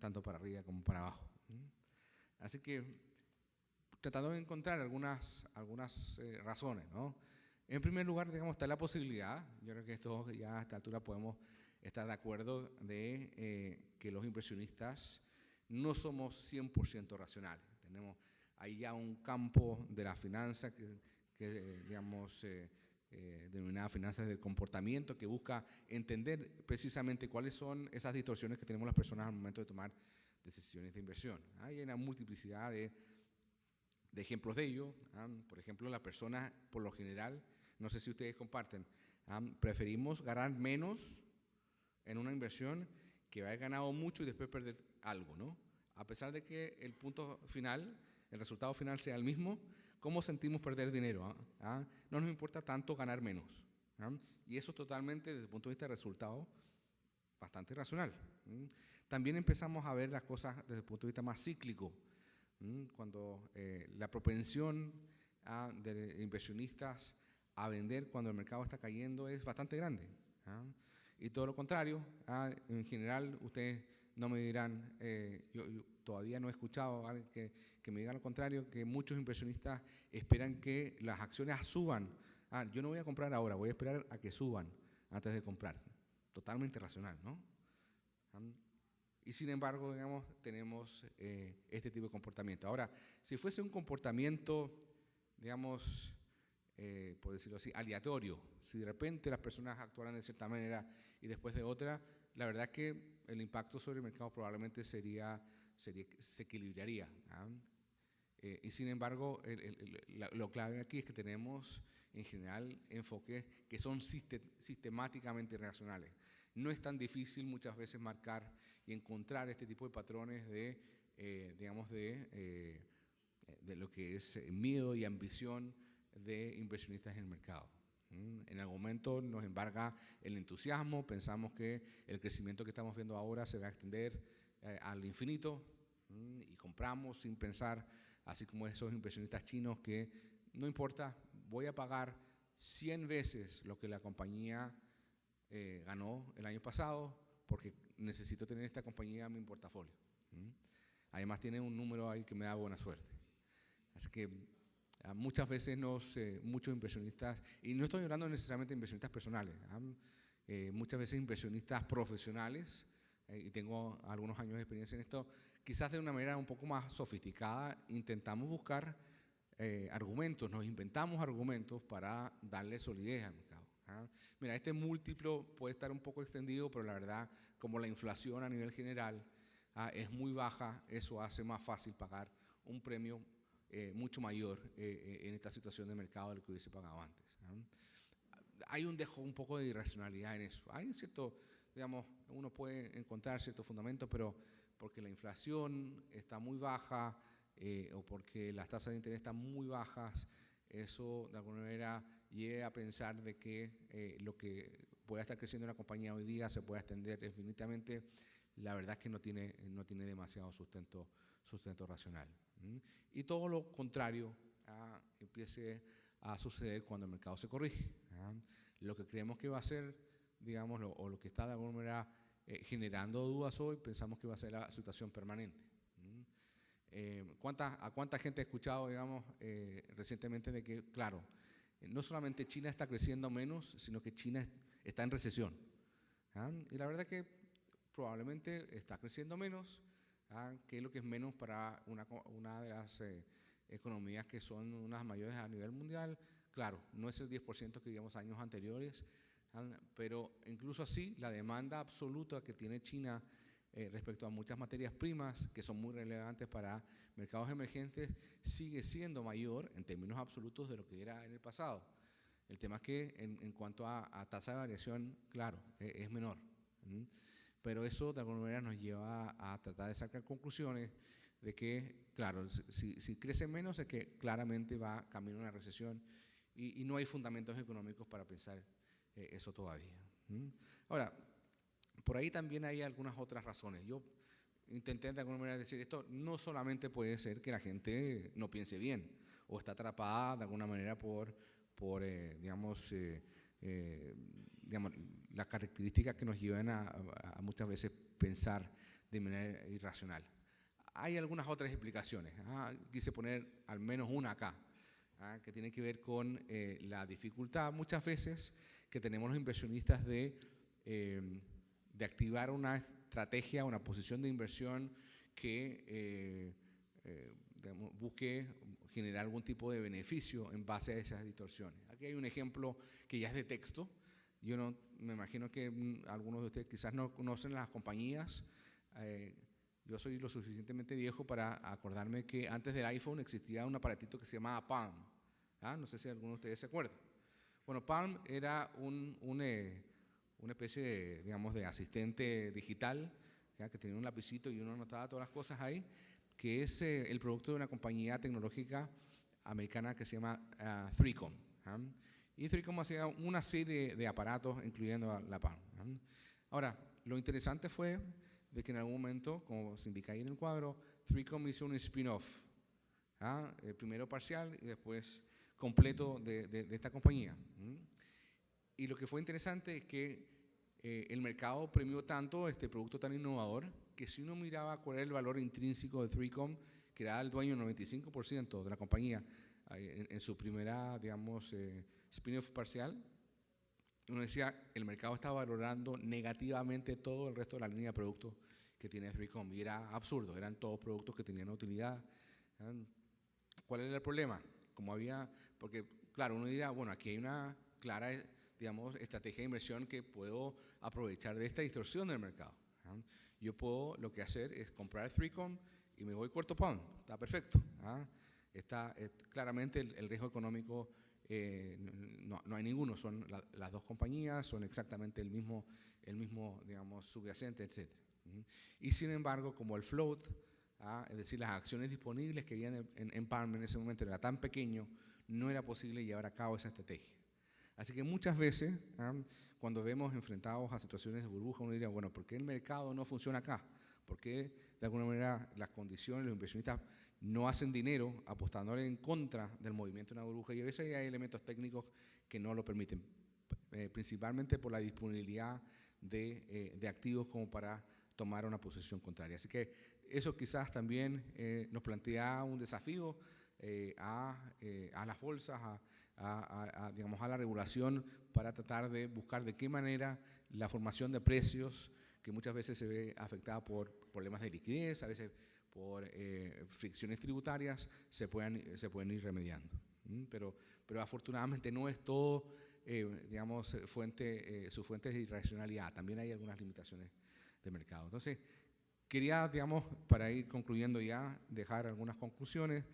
tanto para arriba como para abajo. Así que tratando de encontrar algunas razones, ¿no? En primer lugar, digamos, está la posibilidad, yo creo que todos ya a esta altura podemos estar de acuerdo de que los inversionistas no somos 100% racionales. Tenemos ahí ya un campo de la finanza que digamos, denominada finanzas del comportamiento, que busca entender precisamente cuáles son esas distorsiones que tenemos las personas al momento de tomar decisiones de inversión. Hay una multiplicidad de ejemplos de ello. Por ejemplo, las personas, por lo general, no sé si ustedes comparten, preferimos ganar menos en una inversión que haber ganado mucho y después perder algo, ¿no? A pesar de que el punto final, el resultado final sea el mismo, ¿cómo sentimos perder dinero? No nos importa tanto ganar menos. Y eso totalmente, desde el punto de vista de resultado, bastante racional. También empezamos a ver las cosas desde el punto de vista más cíclico, cuando la propensión de inversionistas a vender cuando el mercado está cayendo es bastante grande. Y todo lo contrario, en general, ustedes no me dirán, yo todavía no he escuchado a alguien que me diga lo contrario, que muchos inversionistas esperan que las acciones suban. Yo no voy a comprar ahora, voy a esperar a que suban antes de comprar. Totalmente racional, ¿no? Y sin embargo, digamos, tenemos este tipo de comportamiento. Ahora, si fuese un comportamiento, digamos, por decirlo así, aleatorio, si de repente las personas actuaran de cierta manera y después de otra, la verdad es que el impacto sobre el mercado probablemente se equilibraría. Y sin embargo, lo clave aquí es que tenemos en general enfoques que son sistemáticamente irracionales. No es tan difícil muchas veces marcar y encontrar este tipo de patrones digamos, de lo que es miedo y ambición de inversionistas en el mercado. En algún momento nos embarga el entusiasmo, pensamos que el crecimiento que estamos viendo ahora se va a extender al infinito y compramos sin pensar, así como esos inversionistas chinos que no importa, voy a pagar 100 veces lo que la compañía ganó el año pasado porque necesito tener esta compañía en mi portafolio. Además tiene un número ahí que me da buena suerte. Así que muchas veces muchos inversionistas, y no estoy hablando necesariamente de inversionistas personales, muchas veces inversionistas profesionales, y tengo algunos años de experiencia en esto, quizás de una manera un poco más sofisticada, intentamos buscar argumentos, nos inventamos argumentos para darle solidez al mercado. Mira, este múltiplo puede estar un poco extendido, pero la verdad, como la inflación a nivel general es muy baja, eso hace más fácil pagar un premio mucho mayor en esta situación de mercado de lo que hubiese pagado antes. Hay un poco de irracionalidad en eso. Hay cierto, digamos, uno puede encontrar cierto fundamento, pero porque la inflación está muy baja o porque las tasas de interés están muy bajas, eso de alguna manera lleva a pensar de que lo que pueda estar creciendo en la compañía hoy día se puede extender infinitamente. La verdad es que no tiene demasiado sustento racional. Y todo lo contrario empiece a suceder cuando el mercado se corrige. Lo que creemos que va a ser, digamos, o lo que está de alguna manera generando dudas hoy, pensamos que va a ser la situación permanente. ¿A cuánta gente ha escuchado, digamos, recientemente de que, claro, no solamente China está creciendo menos, sino que China está en recesión? Y la verdad es que probablemente está creciendo menos, que es lo que es menos para una de las economías que son unas mayores a nivel mundial. Claro, no es el 10% que vimos años anteriores, pero incluso así la demanda absoluta que tiene China respecto a muchas materias primas que son muy relevantes para mercados emergentes sigue siendo mayor en términos absolutos de lo que era en el pasado. El tema es que en cuanto a tasa de variación, claro, es menor. Pero eso de alguna manera nos lleva a tratar de sacar conclusiones de que, claro, si crece menos es que claramente va camino a una recesión y no hay fundamentos económicos para pensar eso todavía. Ahora, por ahí también hay algunas otras razones. Yo intenté de alguna manera decir esto, no solamente puede ser que la gente no piense bien o está atrapada de alguna manera por digamos, las características que nos llevan a muchas veces pensar de manera irracional. Hay algunas otras explicaciones. Quise poner al menos una acá, que tiene que ver con la dificultad muchas veces que tenemos los inversionistas de activar una estrategia, una posición de inversión que digamos, busque generar algún tipo de beneficio en base a esas distorsiones. Aquí hay un ejemplo que ya es de texto. Yo no, me imagino que algunos de ustedes quizás no conocen las compañías. Yo soy lo suficientemente viejo para acordarme que antes del iPhone existía un aparatito que se llamaba Palm. No sé si alguno de ustedes se acuerda. Bueno, Palm era una especie de, digamos, de asistente digital, que tenía un lapicito y uno anotaba todas las cosas ahí, que es el producto de una compañía tecnológica americana que se llama 3Com. Y 3Com hacía una serie de aparatos, incluyendo la Palm. Ahora, lo interesante fue de que en algún momento, como se indica ahí en el cuadro, 3Com hizo un spin-off, primero parcial y después completo de esta compañía. Y lo que fue interesante es que el mercado premió tanto este producto tan innovador que si uno miraba cuál era el valor intrínseco de 3Com, que era el dueño del 95% de la compañía en su primera, digamos, spin-off parcial, uno decía el mercado estaba valorando negativamente todo el resto de la línea de productos que tiene 3Com y era absurdo, eran todos productos que tenían utilidad. ¿Cuál era el problema? Como había, porque claro, uno dirá, bueno, aquí hay una clara, digamos, estrategia de inversión que puedo aprovechar de esta distorsión del mercado. Yo puedo, lo que hacer es comprar 3Com y me voy corto Palm, está perfecto. Está claramente el riesgo económico, no hay ninguno, son las dos compañías, son exactamente el mismo digamos, subyacente, etc. Y sin embargo, como el float, es decir, las acciones disponibles que habían en Palm en ese momento era tan pequeño, no era posible llevar a cabo esa estrategia. Así que muchas veces, cuando vemos enfrentados a situaciones de burbuja, uno diría, bueno, ¿por qué el mercado no funciona acá? ¿Por qué de alguna manera las condiciones, los inversionistas no hacen dinero apostándole en contra del movimiento de una burbuja? Y a veces hay elementos técnicos que no lo permiten, principalmente por la disponibilidad de activos como para tomar una posición contraria. Así que eso quizás también nos plantea un desafío a las bolsas, digamos, a la regulación para tratar de buscar de qué manera la formación de precios, que muchas veces se ve afectada por problemas de liquidez, a veces por fricciones tributarias, se pueden ir remediando. Pero afortunadamente no es todo, digamos, su fuente es irracionalidad, también hay algunas limitaciones de mercado. Entonces, quería, digamos, para ir concluyendo ya, dejar algunas conclusiones.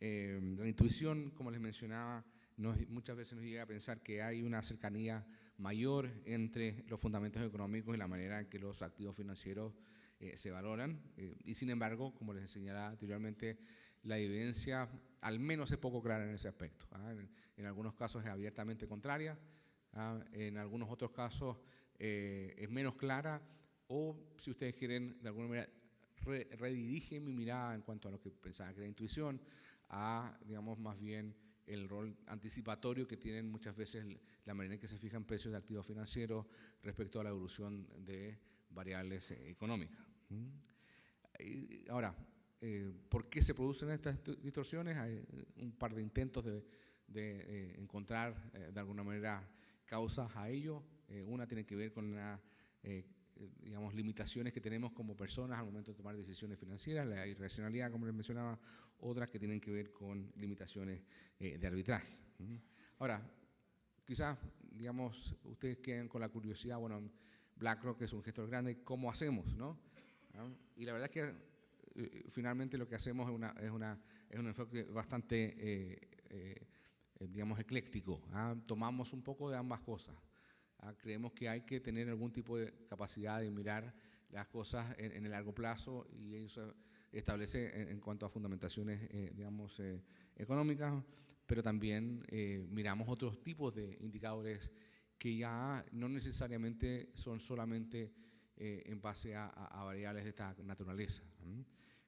La intuición, como les mencionaba, muchas veces nos llega a pensar que hay una cercanía mayor entre los fundamentos económicos y la manera en que los activos financieros se valoran. Y sin embargo, como les señalaba anteriormente, la evidencia al menos es poco clara en ese aspecto. En algunos casos es abiertamente contraria, en algunos otros casos es menos clara, o si ustedes quieren, de alguna manera, redirige mi mirada en cuanto a lo que pensaba que era intuición, digamos, más bien el rol anticipatorio que tienen muchas veces la manera en que se fijan precios de activos financieros respecto a la evolución de variables económicas. Ahora, ¿por qué se producen estas distorsiones? Hay un par de intentos de encontrar de alguna manera causas a ello. Una tiene que ver con las digamos, limitaciones que tenemos como personas al momento de tomar decisiones financieras, la irracionalidad, como les mencionaba, otras que tienen que ver con limitaciones de arbitraje. Ahora, quizás, digamos, ustedes queden con la curiosidad, bueno, BlackRock es un gestor grande, ¿cómo hacemos, no? Y la verdad es que finalmente lo que hacemos es un enfoque bastante, digamos, ecléctico. Tomamos un poco de ambas cosas. Creemos que hay que tener algún tipo de capacidad de mirar las cosas en el largo plazo y eso establece en cuanto a fundamentaciones, digamos, económicas, pero también miramos otros tipos de indicadores que ya no necesariamente son solamente en base a variables de esta naturaleza.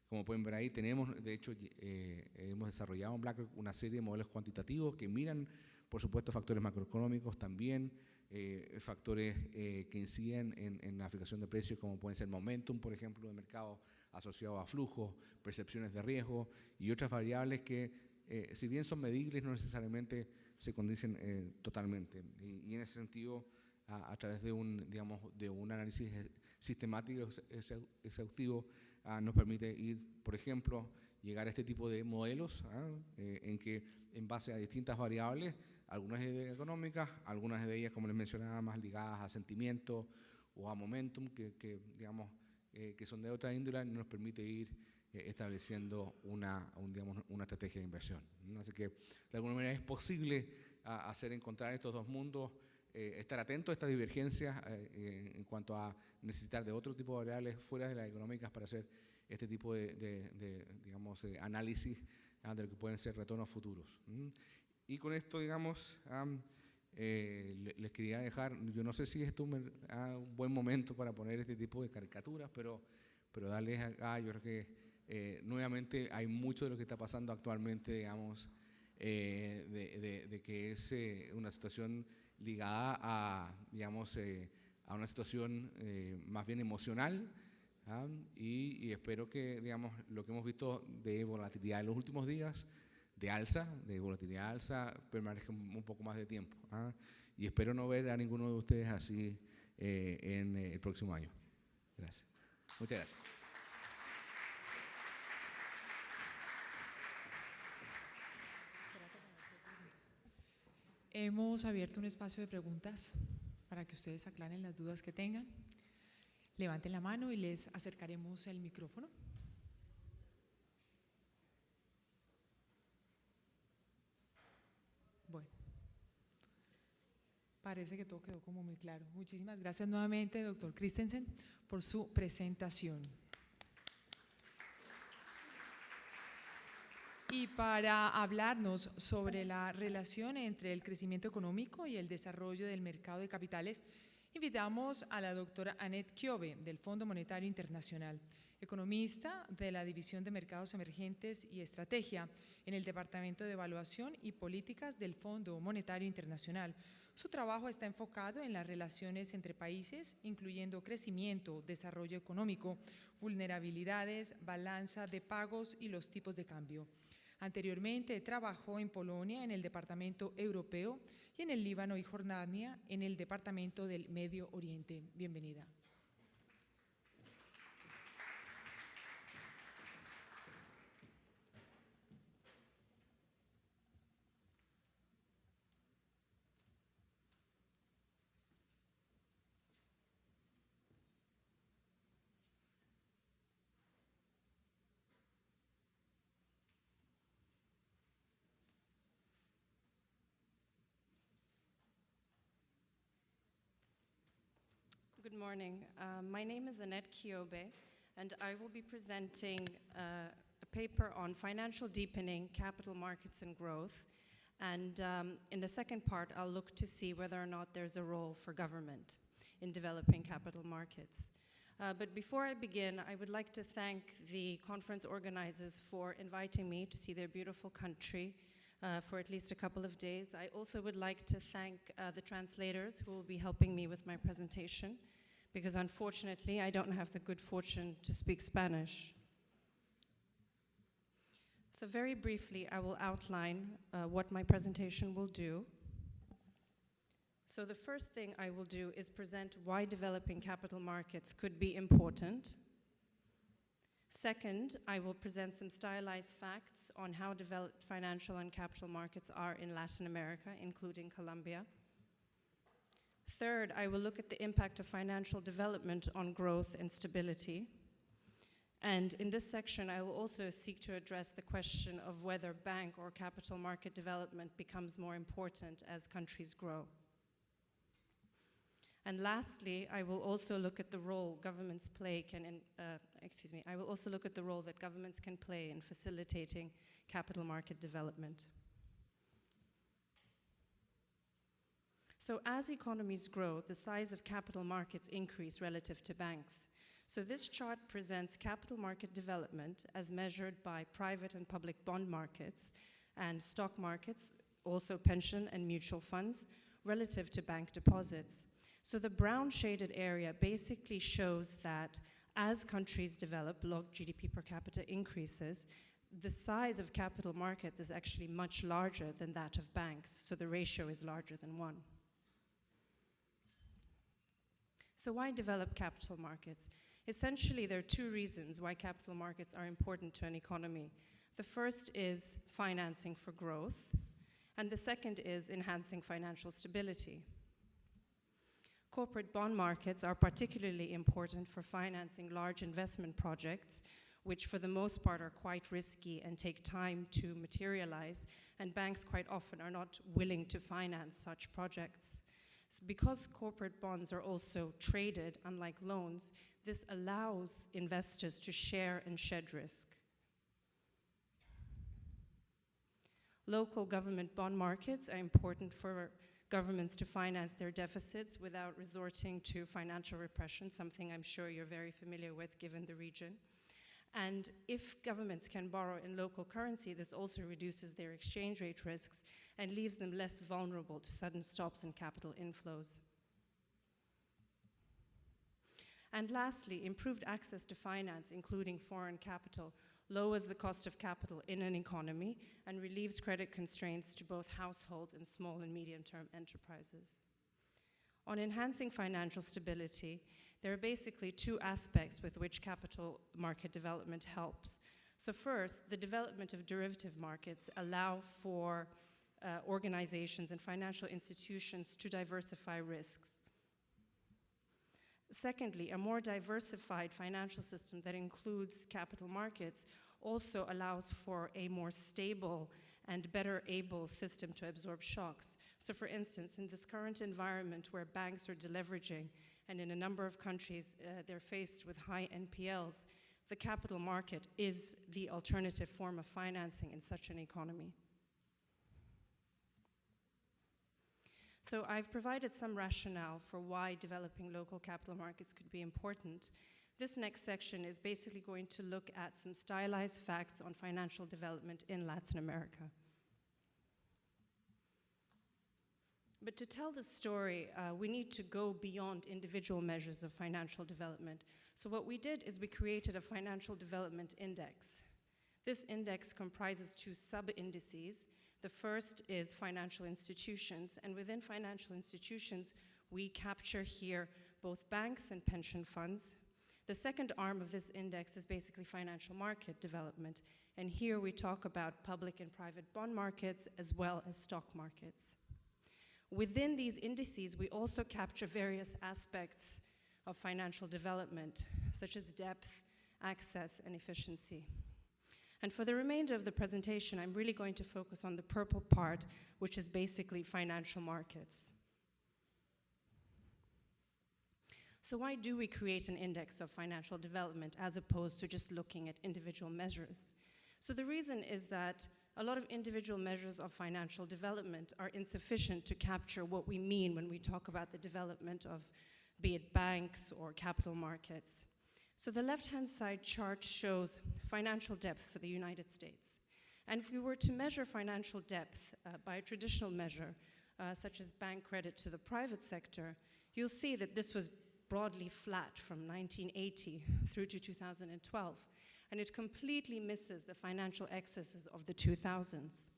Como pueden ver ahí, tenemos, de hecho, hemos desarrollado en BlackRock una serie de modelos cuantitativos que miran, por supuesto, factores macroeconómicos también, factores que inciden en la fijación de precios, como pueden ser momentum, por ejemplo, de mercado asociado a flujos, percepciones de riesgo y otras variables que, si bien son medibles, no necesariamente se condicen totalmente. Y en ese sentido, a través de un análisis sistemático exhaustivo, nos permite ir, por ejemplo, llegar a este tipo de modelos en que, en base a distintas variables, algunas de ellas económicas, algunas de ellas, como les mencionaba, más ligadas a sentimiento o a momentum, que son de otra índole, nos permite ir estableciendo una estrategia de inversión. Así que, de alguna manera, es posible encontrar estos dos mundos, estar atento a estas divergencias en cuanto a necesitar de otro tipo de variables fuera de las económicas para hacer este tipo de análisis de lo que pueden ser retornos futuros. Y con esto, les quería dejar, yo no sé si esto es un buen momento para poner este tipo de caricaturas, pero darles acá, yo creo que nuevamente hay mucho de lo que está pasando actualmente, de que es una situación ligada a una situación más bien emocional, y espero que, lo que hemos visto de volatilidad en los últimos días, de volatilidad alza, permanezca un poco más de tiempo. Y espero no ver a ninguno de ustedes así en el próximo año. Gracias. Muchas gracias.
Hemos abierto un espacio de preguntas para que ustedes aclaren las dudas que tengan. Levanten la mano y les acercaremos el micrófono. Bueno, parece que todo quedó como muy claro. Muchísimas gracias nuevamente, doctor Christensen, por su presentación. Y para hablarnos sobre la relación entre el crecimiento económico y el desarrollo del mercado de capitales, invitamos a la doctora Annette Kiobe, del Fondo Monetario Internacional, economista de la División de Mercados Emergentes y Estrategia en el Departamento de Evaluación y Políticas del Fondo Monetario Internacional. Su trabajo está enfocado en las relaciones entre países, incluyendo crecimiento, desarrollo económico, vulnerabilidades, balanza de pagos y los tipos de cambio. Anteriormente trabajó en Polonia en el Departamento Europeo y en el Líbano y Jordania en el Departamento del Medio Oriente. Bienvenida.
Good morning. My name is Annette Kiobe, and I will be presenting a paper on financial deepening, capital markets, and growth. And in the second part, I'll look to see whether or not there's a role for government in developing capital markets. But before I begin, I would like to thank the conference organizers for inviting me to see their beautiful country for at least a couple of days. I also would like to thank the translators who will be helping me with my presentation, because unfortunately I don't have the good fortune to speak Spanish. So very briefly, I will outline what my presentation will do. So the first thing I will do is present why developing capital markets could be important. Second, I will present some stylized facts on how developed financial and capital markets are in Latin America, including Colombia. Third, I will look at the impact of financial development on growth and stability. And in this section, I will also seek to address the question of whether bank or capital market development becomes more important as countries grow. And lastly, I will also look at the role governments play I will also look at the role that governments can play in facilitating capital market development. So as economies grow, the size of capital markets increase relative to banks. So this chart presents capital market development as measured by private and public bond markets and stock markets, also pension and mutual funds, relative to bank deposits. So the brown shaded area basically shows that as countries develop, GDP per capita increases, the size of capital markets is actually much larger than that of banks, so the ratio is larger than 1. So why develop capital markets? Essentially, there are 2 reasons why capital markets are important to an economy. The first is financing for growth, and the second is enhancing financial stability. Corporate bond markets are particularly important for financing large investment projects, which for the most part are quite risky and take time to materialize, and banks quite often are not willing to finance such projects. So because corporate bonds are also traded, unlike loans, this allows investors to share and shed risk. Local government bond markets are important for governments to finance their deficits without resorting to financial repression, something I'm sure you're very familiar with given the region. And if governments can borrow in local currency, this also reduces their exchange rate risks and leaves them less vulnerable to sudden stops in capital inflows. And lastly, improved access to finance, including foreign capital, lowers the cost of capital in an economy and relieves credit constraints to both households and small and medium-term enterprises. On enhancing financial stability, there are basically 2 aspects with which capital market development helps. So first, the development of derivative markets allow for organizations and financial institutions to diversify risks. Secondly, a more diversified financial system that includes capital markets also allows for a more stable and better able system to absorb shocks. So for instance, in this current environment where banks are deleveraging, and in a number of countries they're faced with high NPLs, the capital market is the alternative form of financing in such an economy. So I've provided some rationale for why developing local capital markets could be important. This next section is basically going to look at some stylized facts on financial development in Latin America. But to tell the story, we need to go beyond individual measures of financial development. So what we did is we created a financial development index. This index comprises 2 sub-indices. The first is financial institutions, and within financial institutions, we capture here both banks and pension funds. The second arm of this index is basically financial market development, and here we talk about public and private bond markets as well as stock markets. Within these indices, we also capture various aspects of financial development, such as depth, access, and efficiency. And for the remainder of the presentation, I'm really going to focus on the purple part, which is basically financial markets. So why do we create an index of financial development as opposed to just looking at individual measures? So the reason is that a lot of individual measures of financial development are insufficient to capture what we mean when we talk about the development of, be it banks or capital markets. So the left-hand side chart shows financial depth for the United States. And if we were to measure financial depth by a traditional measure, such as bank credit to the private sector, you'll see that this was broadly flat from 1980 through to 2012. And it completely misses the financial excesses of the 2000s.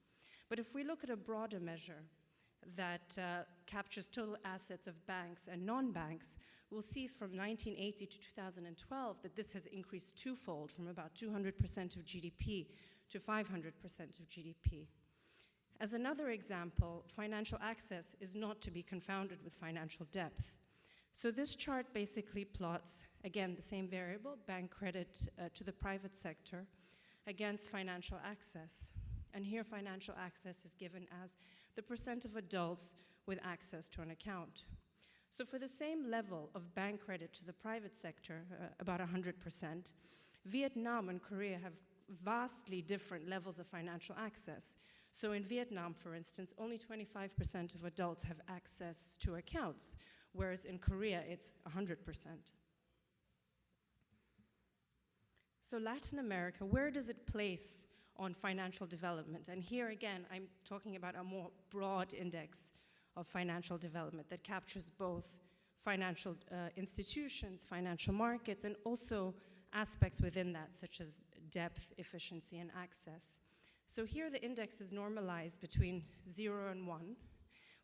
But if we look at a broader measure that captures total assets of banks and non-banks, we'll see from 1980 to 2012 that this has increased 2-fold, from about 200% of GDP to 500% of GDP. As another example, financial access is not to be confounded with financial depth. So this chart basically plots, again, the same variable, bank credit to the private sector, against financial access. And here financial access is given as the percent of adults with access to an account. So for the same level of bank credit to the private sector, about 100%, Vietnam and Korea have vastly different levels of financial access. So in Vietnam, for instance, only 25% of adults have access to accounts, whereas in Korea, it's 100%. So Latin America, where does it place on financial development? And here again, I'm talking about a more broad index of financial development that captures both financial institutions, financial markets, and also aspects within that, such as depth, efficiency, and access. So here the index is normalized between 0 and 1,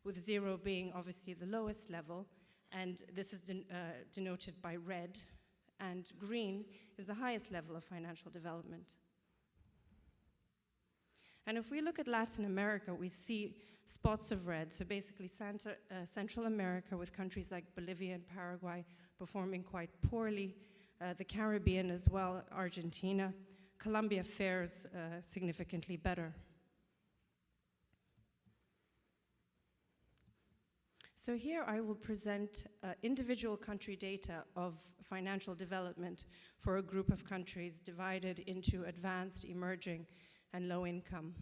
with 0 being obviously the lowest level, and this is denoted by red, and green is the highest level of financial development. And if we look at Latin America, we see spots of red, so basically Central America with countries like Bolivia and Paraguay performing quite poorly, the Caribbean as well, Argentina. Colombia fares significantly better. So here I will present individual country data of financial development for a group of countries divided into advanced, emerging, and low income.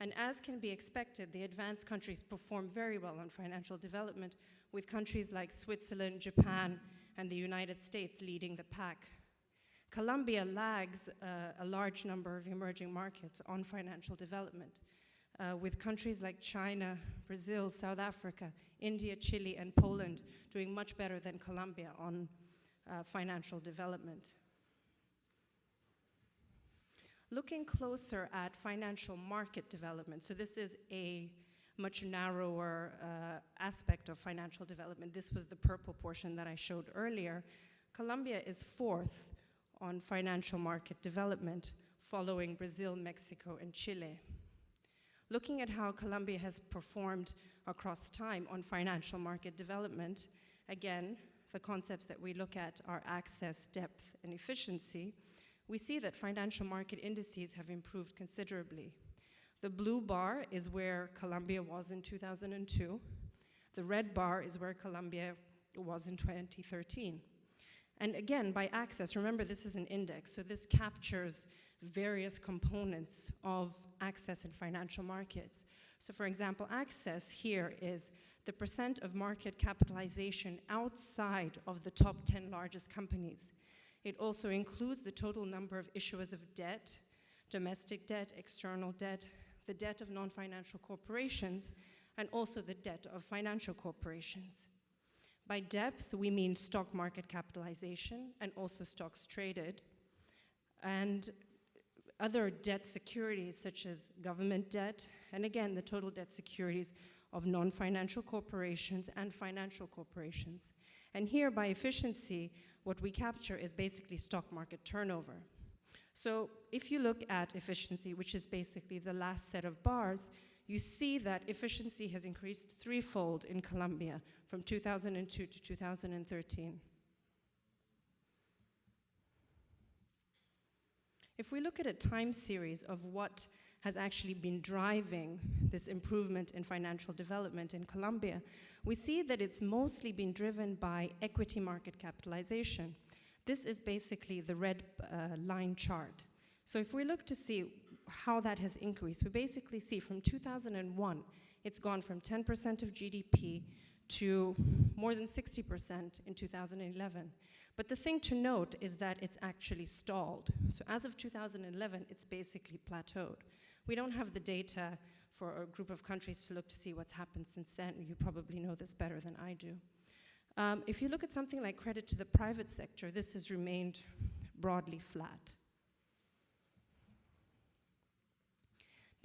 And as can be expected, the advanced countries perform very well on financial development, with countries like Switzerland, Japan, and the United States leading the pack. Colombia lags a large number of emerging markets on financial development, with countries like China, Brazil, South Africa, India, Chile, and Poland doing much better than Colombia on financial development. Looking closer at financial market development, so this is a much narrower aspect of financial development. This was the purple portion that I showed earlier. Colombia is 4th on financial market development, following Brazil, Mexico, and Chile. Looking at how Colombia has performed across time on financial market development, again, the concepts that we look at are access, depth, and efficiency. We see that financial market indices have improved considerably. The blue bar is where Colombia was in 2002. The red bar is where Colombia was in 2013. And again, by access, remember this is an index, so this captures various components of access in financial markets. So for example, access here is the percent of market capitalization outside of the top 10 largest companies. It also includes the total number of issuers of debt, domestic debt, external debt, the debt of non-financial corporations, and also the debt of financial corporations. By depth, we mean stock market capitalization and also stocks traded, and other debt securities such as government debt, and again, the total debt securities of non-financial corporations and financial corporations. And here, by efficiency, what we capture is basically stock market turnover. So if you look at efficiency, which is basically the last set of bars, you see that efficiency has increased threefold in Colombia from 2002 to 2013. If we look at a time series of what has actually been driving this improvement in financial development in Colombia, we see that it's mostly been driven by equity market capitalization. This is basically the red line chart. So if we look to see how that has increased, we basically see from 2001, it's gone from 10% of GDP to more than 60% in 2011. But the thing to note is that it's actually stalled. So as of 2011, it's basically plateaued. We don't have the data for a group of countries to look to see what's happened since then. You probably know this better than I do. If you look at something like credit to the private sector, this has remained broadly flat.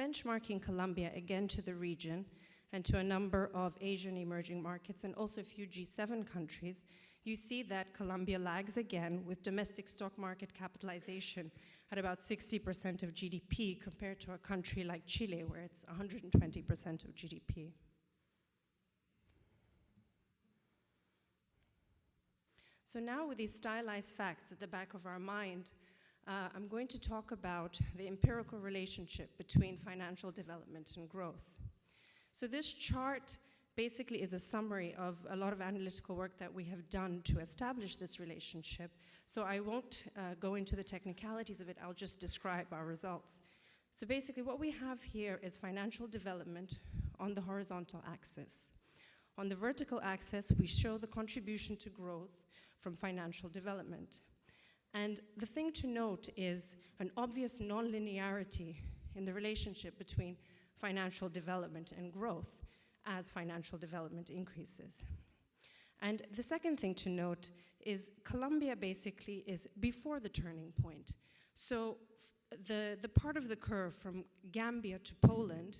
Benchmarking Colombia again to the region and to a number of Asian emerging markets and also a few G7 countries, you see that Colombia lags again with domestic stock market capitalization at about 60% of GDP compared to a country like Chile where it's 120% of GDP. So now with these stylized facts at the back of our mind, I'm going to talk about the empirical relationship between financial development and growth. So this chart basically is a summary of a lot of analytical work that we have done to establish this relationship. So I won't go into the technicalities of it, I'll just describe our results. So basically what we have here is financial development on the horizontal axis. On the vertical axis, we show the contribution to growth from financial development. And the thing to note is an obvious non-linearity in the relationship between financial development and growth as financial development increases. And the second thing to note is Colombia basically is before the turning point. So the part of the curve from Gambia to Poland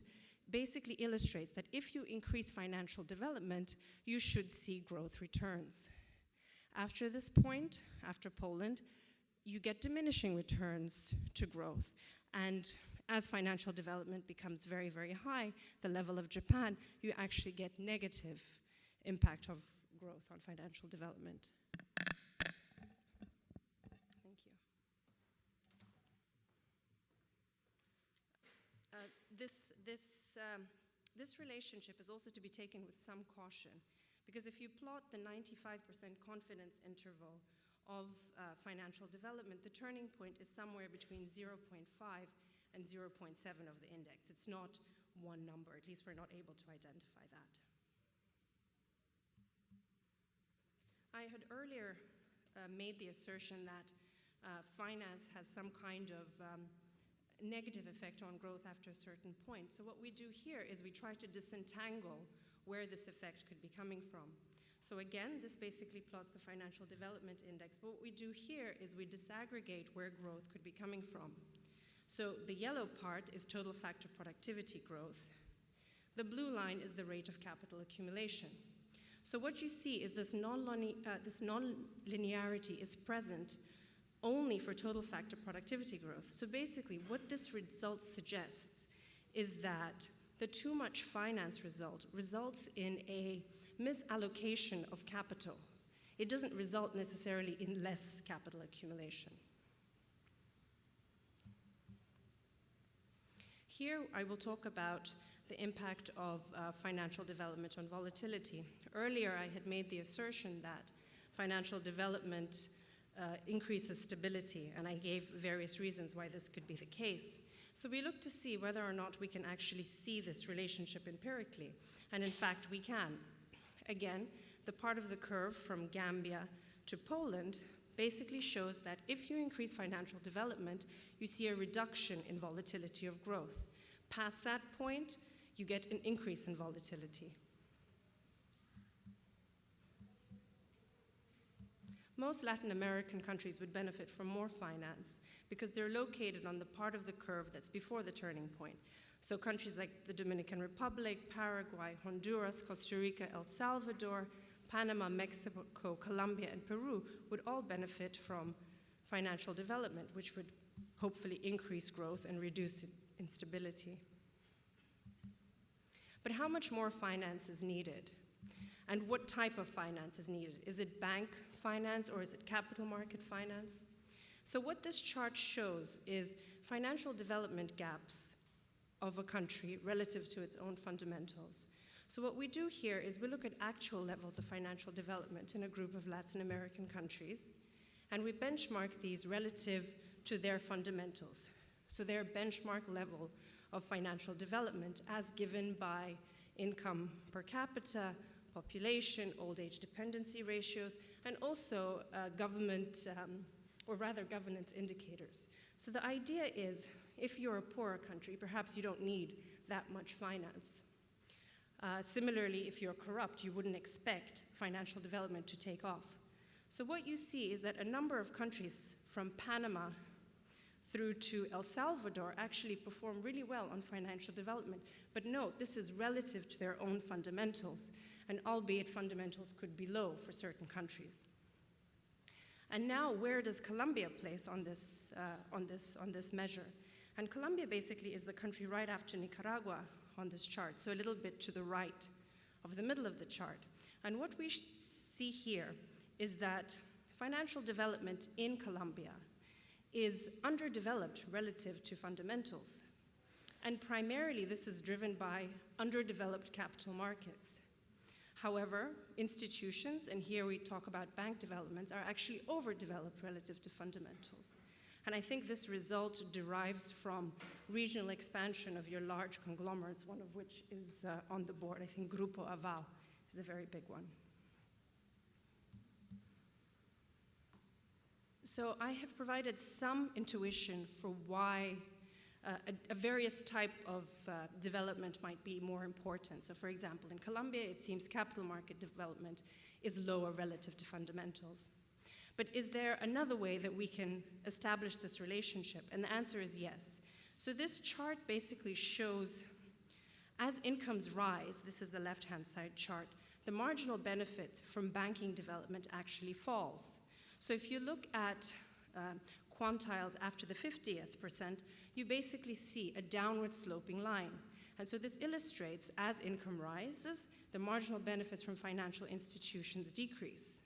basically illustrates that if you increase financial development, you should see growth returns. After this point, after Poland, you get diminishing returns to growth. And as financial development becomes very, very high, the level of Japan, you actually get negative impact of growth on financial development. Thank you. This relationship is also to be taken with some caution, because if you plot the 95% confidence interval of financial development, the turning point is somewhere between 0.5 and 0.7 of the index. It's not one number, at least we're not able to identify that. I had earlier made the assertion that finance has some kind of negative effect on growth after a certain point. So what we do here is we try to disentangle where this effect could be coming from. So again, this basically plots the financial development index, but what we do here is we disaggregate where growth could be coming from. So the yellow part is total factor productivity growth. The blue line is the rate of capital accumulation. So what you see is this non-linearity is present only for total factor productivity growth. So basically what this result suggests is that the too much finance result results in a misallocation of capital. It doesn't result necessarily in less capital accumulation. Here I will talk about the impact of financial development on volatility. Earlier I had made the assertion that financial development increases stability, and I gave various reasons why this could be the case. So we looked to see whether or not we can actually see this relationship empirically, and in fact we can. Again, the part of the curve from Gambia to Poland basically shows that if you increase financial development, you see a reduction in volatility of growth. Past that point, you get an increase in volatility. Most Latin American countries would benefit from more finance because they're located on the part of the curve that's before the turning point. So countries like the Dominican Republic, Paraguay, Honduras, Costa Rica, El Salvador, Panama, Mexico, Colombia, and Peru would all benefit from financial development, which would hopefully increase growth and reduce instability. But how much more finance is needed? And what type of finance is needed? Is it bank finance or is it capital market finance? So what this chart shows is financial development gaps of a country relative to its own fundamentals. So what we do here is we look at actual levels of financial development in a group of Latin American countries, and we benchmark these relative to their fundamentals. So their benchmark level of financial development as given by income per capita, population, old age dependency ratios, and also governance indicators. So the idea is, if you're a poorer country, perhaps you don't need that much finance. Similarly, if you're corrupt, you wouldn't expect financial development to take off. So what you see is that a number of countries from Panama through to El Salvador actually perform really well on financial development. But note, this is relative to their own fundamentals, and albeit fundamentals could be low for certain countries. And now, where does Colombia place on this measure? And Colombia basically is the country right after Nicaragua on this chart, so a little bit to the right of the middle of the chart. And what we see here is that financial development in Colombia is underdeveloped relative to fundamentals. And primarily this is driven by underdeveloped capital markets. However, institutions, and here we talk about bank developments, are actually overdeveloped relative to fundamentals. And I think this result derives from regional expansion of your large conglomerates, one of which is on the board. I think Grupo Aval is a very big one. So I have provided some intuition for why a various type of development might be more important. So for example, in Colombia, it seems capital market development is lower relative to fundamentals. But is there another way that we can establish this relationship? And the answer is yes. So this chart basically shows, as incomes rise, this is the left-hand side chart, the marginal benefit from banking development actually falls. So if you look at quantiles after the 50th percent, you basically see a downward sloping line. And so this illustrates, as income rises, the marginal benefits from financial institutions decrease.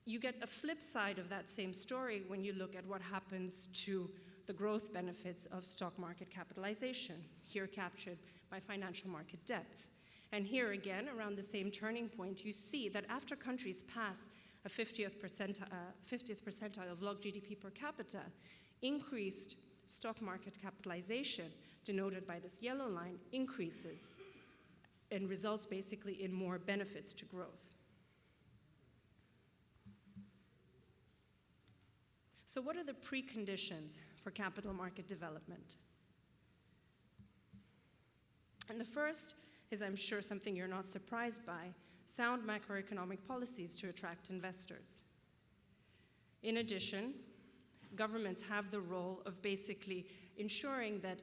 You get a flip side of that same story when you look at what happens to the growth benefits of stock market capitalization, here captured by financial market depth. And here again, around the same turning point, you see that after countries pass a 50th percentile of log GDP per capita, increased stock market capitalization, denoted by this yellow line, increases and results basically in more benefits to growth. So what are the preconditions for capital market development? And the first is, I'm sure, something you're not surprised by: sound macroeconomic policies to attract investors. In addition, governments have the role of basically ensuring that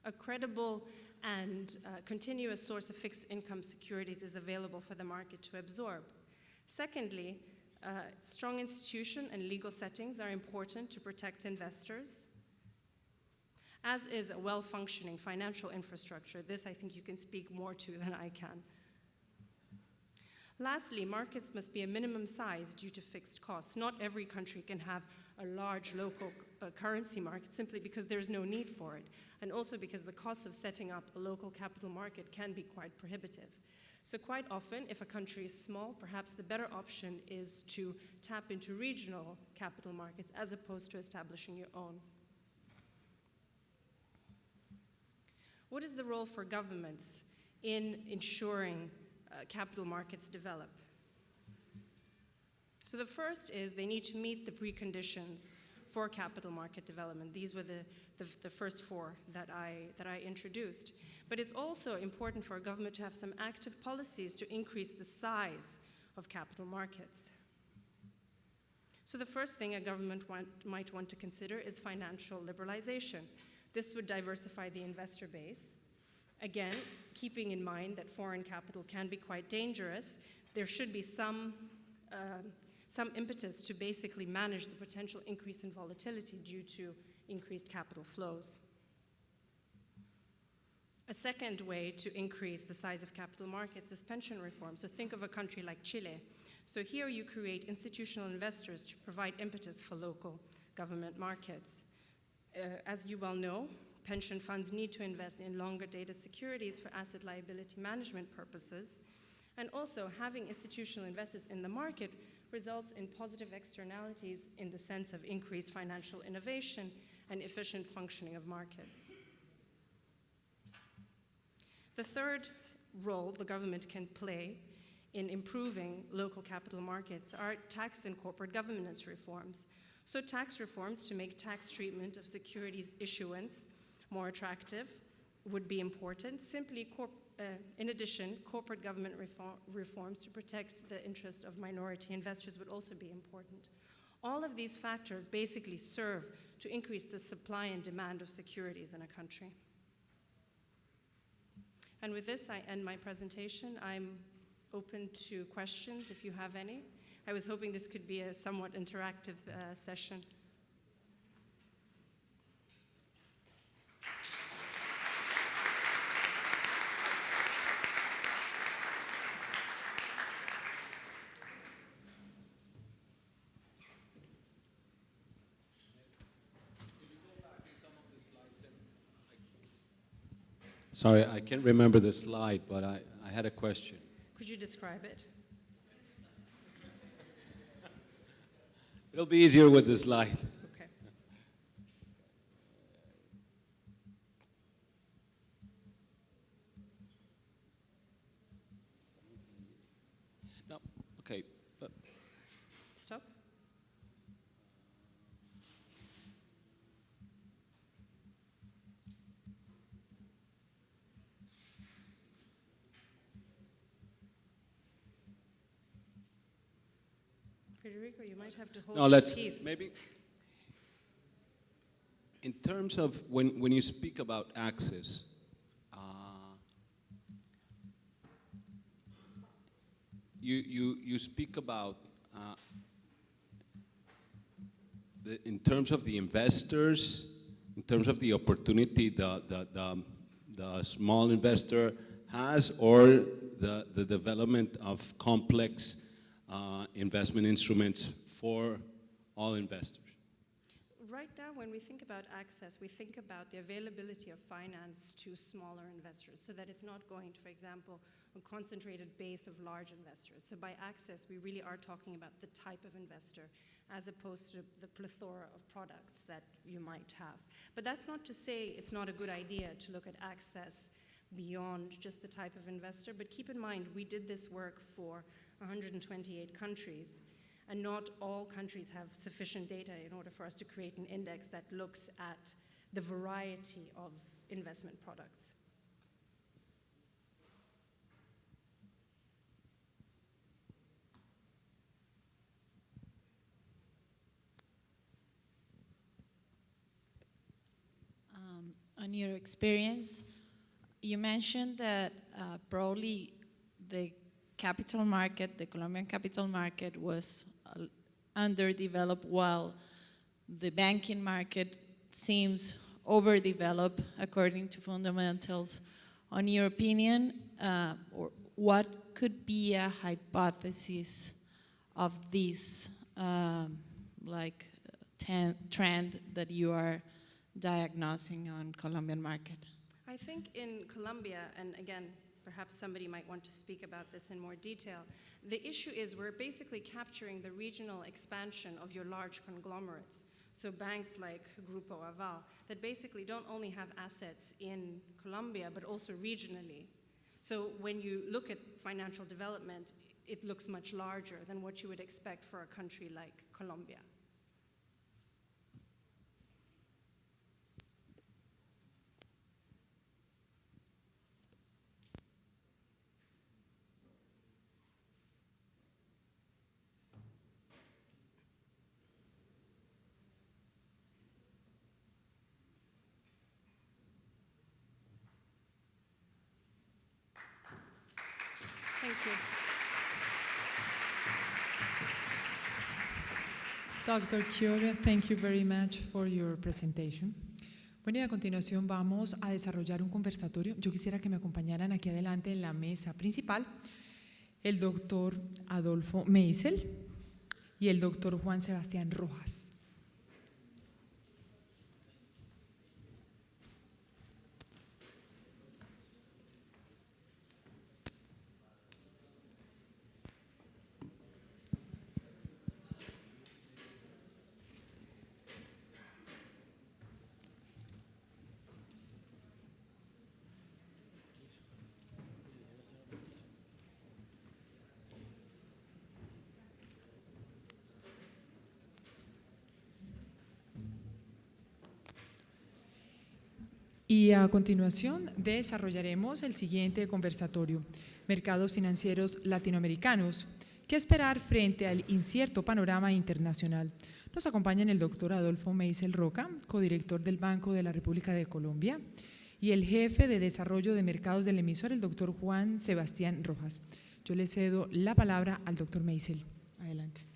a credible and continuous source of fixed income securities is available for the market to absorb. Secondly, strong institution and legal settings are important to protect investors, as is a well-functioning financial infrastructure. This I think you can speak more to than I can. Lastly, markets must be a minimum size due to fixed costs. Not every country can have a large local currency market simply because there's no need for it, and also because the cost of setting up a local capital market can be quite prohibitive. So quite often, if a country is small, perhaps the better option is to tap into regional capital markets as opposed to establishing your own. What is the role for governments in ensuring capital markets develop? So the first is they need to meet the preconditions for capital market development. These were the first four that I introduced. But it's also important for a government to have some active policies to increase the size of capital markets. So the first thing a government might want to consider is financial liberalization. This would diversify the investor base. Again, keeping in mind that foreign capital can be quite dangerous, there should be some impetus to basically manage the potential increase in volatility due to increased capital flows. A second way to increase the size of capital markets is pension reform. So think of a country like Chile. So here you create institutional investors to provide impetus for local government markets. As you well know, pension funds need to invest in longer dated securities for asset liability management purposes. And also having institutional investors in the market results in positive externalities in the sense of increased financial innovation and efficient functioning of markets. The third role the government can play in improving local capital markets are tax and corporate governance reforms. So tax reforms to make tax treatment of securities issuance more attractive would be important. Simply, in addition, corporate government reforms to protect the interest of minority investors would also be important. All of these factors basically serve to increase the supply and demand of securities in a country. And with this, I end my presentation. I'm open to questions if you have any. I was hoping this could be a somewhat interactive session.
Sorry, I can't remember the slide, but I had a question.
Could you describe it?
It'll be easier with the slide.
Okay.
No, okay.
Stop. Federico, you might have to hold
No,
your
let's
keys.
maybe. In terms of when you speak about access, you speak about in terms of the investors, in terms of the opportunity the small investor has, or the development of complex investment instruments for all investors.
Right now, when we think about access, we think about the availability of finance to smaller investors so that it's not going to, for example, a concentrated base of large investors. So by access, we really are talking about the type of investor as opposed to the plethora of products that you might have. But that's not to say it's not a good idea to look at access beyond just the type of investor. But keep in mind, we did this work for 128 countries. And not all countries have sufficient data in order for us to create an index that looks at the variety of investment products.
On your experience, you mentioned that probably the capital market, the Colombian capital market was underdeveloped, while the banking market seems overdeveloped according to fundamentals. On your opinion, or what could be a hypothesis of this trend that you are diagnosing on Colombian market?
I think in Colombia, and again, perhaps somebody might want to speak about this in more detail, the issue is we're basically capturing the regional expansion of your large conglomerates. So banks like Grupo Aval that basically don't only have assets in Colombia, but also regionally. So when you look at financial development, it looks much larger than what you would expect for a country like Colombia. Thank you.
Dr. Kiobe, thank you very much for your presentation. Bueno, y a continuación vamos a desarrollar un conversatorio. Yo quisiera que me acompañaran aquí adelante en la mesa principal el doctor Adolfo Meisel y el doctor Juan Sebastián Rojas. Y a continuación desarrollaremos el siguiente conversatorio, Mercados Financieros Latinoamericanos, ¿qué esperar frente al incierto panorama internacional? Nos acompañan el doctor Adolfo Meisel Roca, codirector del Banco de la República de Colombia, y el jefe de Desarrollo de Mercados del emisor, el doctor Juan Sebastián Rojas. Yo le cedo la palabra al doctor Meisel. Adelante.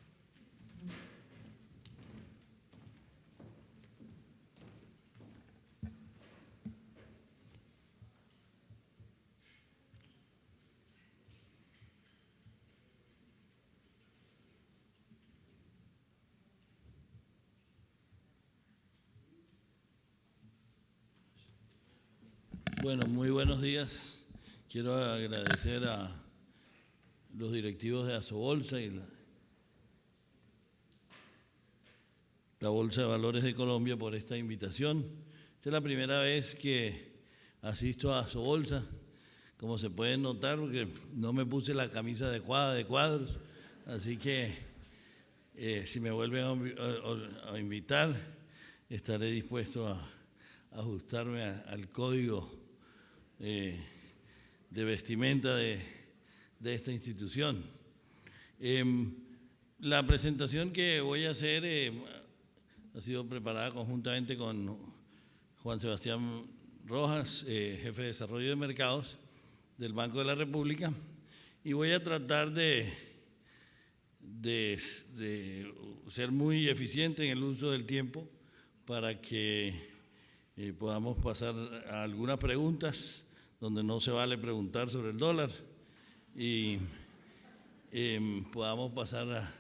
Bueno, muy buenos días. Quiero agradecer a los directivos de Asobolsa la Bolsa de Valores de Colombia, por esta invitación. Esta es la primera vez que asisto a su bolsa, como se pueden notar, porque no me puse la camisa adecuada de cuadros, así que si me vuelven a invitar, estaré dispuesto a ajustarme al código de vestimenta de esta institución. La presentación que voy a hacer ha sido preparada conjuntamente con Juan Sebastián Rojas, jefe de desarrollo de mercados del Banco de la República, y voy a tratar de ser muy eficiente en el uso del tiempo para que podamos pasar a algunas preguntas donde no se vale preguntar sobre el dólar y podamos pasar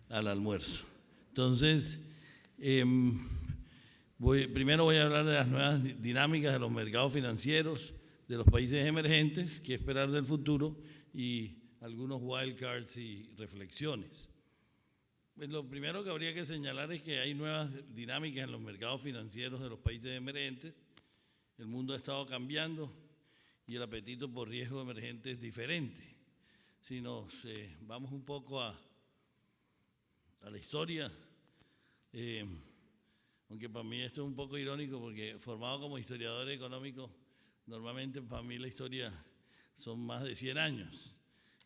al almuerzo. Entonces, primero voy a hablar de las nuevas dinámicas de los mercados financieros de los países emergentes, qué esperar del futuro y algunos wildcards y reflexiones. Pues lo primero que habría que señalar es que hay nuevas dinámicas en los mercados financieros de los países emergentes. El mundo ha estado cambiando y el apetito por riesgo emergente es diferente. Si nos vamos un poco a la historia, aunque para mí esto es un poco irónico porque formado como historiador económico, normalmente para mí la historia son más de 100 años.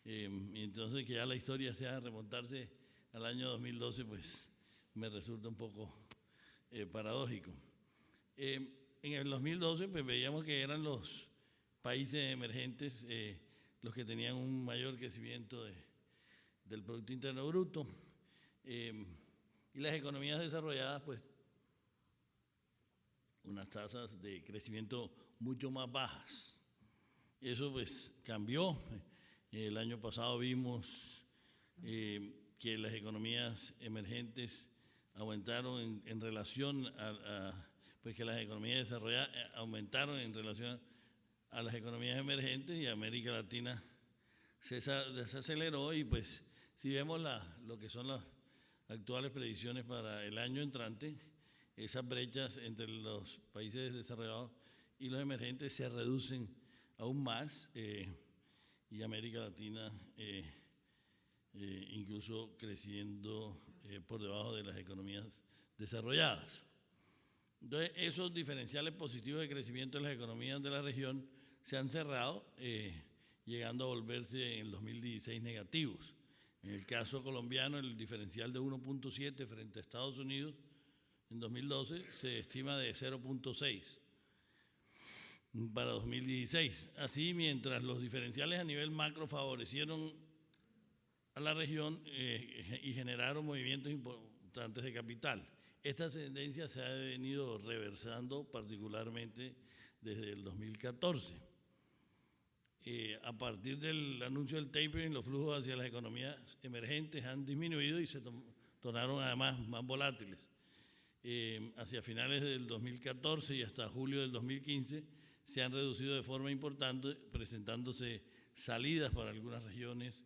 Y entonces que ya la historia sea remontarse al año 2012, pues me resulta un poco paradójico. En el 2012 pues veíamos que eran los países emergentes los que tenían un mayor crecimiento del Producto Interno Bruto y las economías desarrolladas pues unas tasas de crecimiento mucho más bajas. Eso pues cambió. El año pasado vimos que las economías emergentes aumentaron en relación pues que las economías desarrolladas aumentaron en relación a las economías emergentes y América Latina se desaceleró y pues si vemos lo que son las actuales predicciones para el año entrante, esas brechas entre los países desarrollados y los emergentes se reducen aún más y América Latina incluso creciendo por debajo de las economías desarrolladas. Entonces, esos diferenciales positivos de crecimiento de las economías de la región se han cerrado, llegando a volverse en el 2016 negativos. En el caso colombiano, el diferencial de 1.7 frente a Estados Unidos en 2012 se estima de 0.6 para 2016. Así, mientras los diferenciales a nivel macro favorecieron a la región y generaron movimientos importantes de capital. Esta tendencia se ha venido reversando particularmente desde el 2014. A partir del anuncio del tapering, los flujos hacia las economías emergentes han disminuido y se tornaron además más volátiles. Hacia finales del 2014 y hasta julio del 2015 se han reducido de forma importante, presentándose salidas para algunas regiones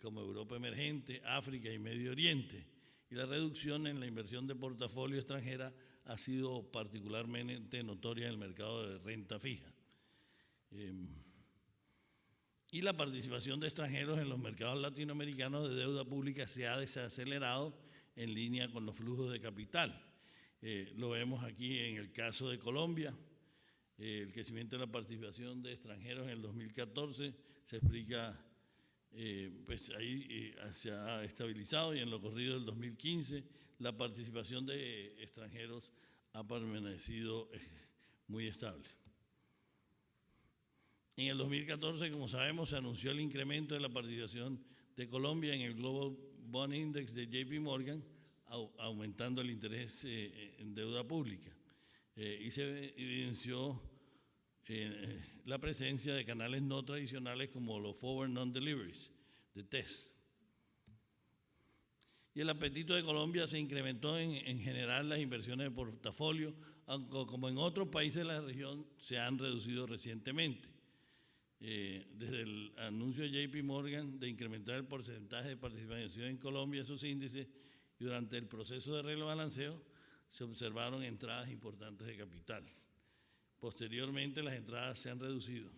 como Europa emergente, África y Medio Oriente. Y la reducción en la inversión de portafolio extranjera ha sido particularmente notoria en el mercado de renta fija. Y la participación de extranjeros en los mercados latinoamericanos de deuda pública se ha desacelerado en línea con los flujos de capital. Lo vemos aquí en el caso de Colombia. El crecimiento de la participación de extranjeros en el 2014 se explica, pues ahí se ha estabilizado y en lo corrido del 2015 la participación de extranjeros ha permanecido muy estable. En el 2014, como sabemos, se anunció el incremento de la participación de Colombia en el Global Bond Index de JP Morgan, aumentando el interés en deuda pública. Y se evidenció la presencia de canales no tradicionales como los Forward Non-Deliveries, de TES. Y el apetito de Colombia se incrementó en general las inversiones de portafolio, aunque como en otros países de la región se han reducido recientemente. Desde el anuncio de JP Morgan de incrementar el porcentaje de participación en Colombia, esos índices y durante el proceso de arreglo balanceo se observaron entradas importantes de capital. Posteriormente las entradas se han reducido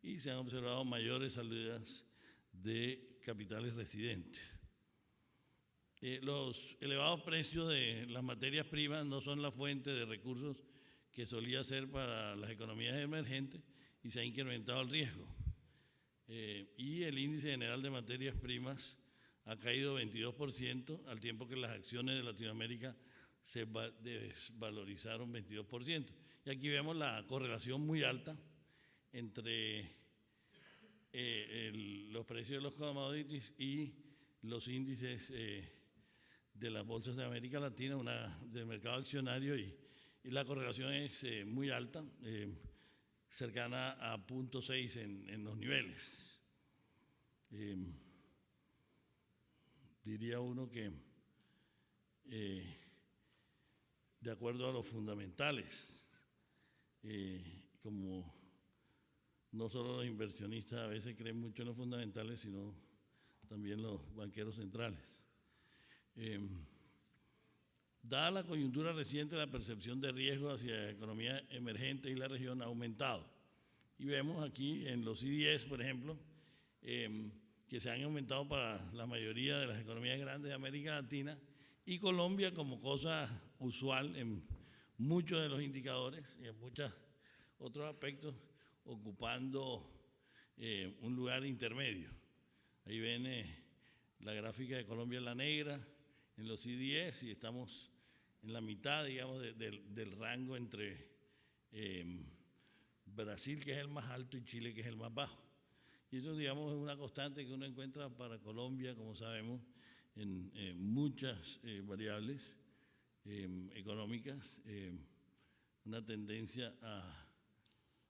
y se han observado mayores salidas de capitales residentes. Los elevados precios de las materias primas no son la fuente de recursos que solía ser para las economías emergentes y se ha incrementado el riesgo. Y el índice general de materias primas ha caído 22%, al tiempo que las acciones de Latinoamérica se desvalorizaron 22%. Y aquí vemos la correlación muy alta entre los precios de los commodities y los índices de las bolsas de América Latina, del mercado accionario, y la correlación es muy alta, cercana a 0.6 en los niveles. Diría uno que, de acuerdo a los fundamentales, como no solo los inversionistas a veces creen mucho en los fundamentales, sino también los banqueros centrales. Dada la coyuntura reciente, la percepción de riesgo hacia la economía emergente y la región ha aumentado. Y vemos aquí en los CDS, por ejemplo, que se han aumentado para la mayoría de las economías grandes de América Latina, y Colombia, como cosa usual en muchos de los indicadores y en muchos otros aspectos, ocupando un lugar intermedio. Ahí ven la gráfica de Colombia en la negra, en los CDS, y estamos en la mitad, digamos, del rango entre Brasil, que es el más alto, y Chile, que es el más bajo. Y eso, digamos, es una constante que uno encuentra para Colombia, como sabemos, en muchas variables económicas, una tendencia a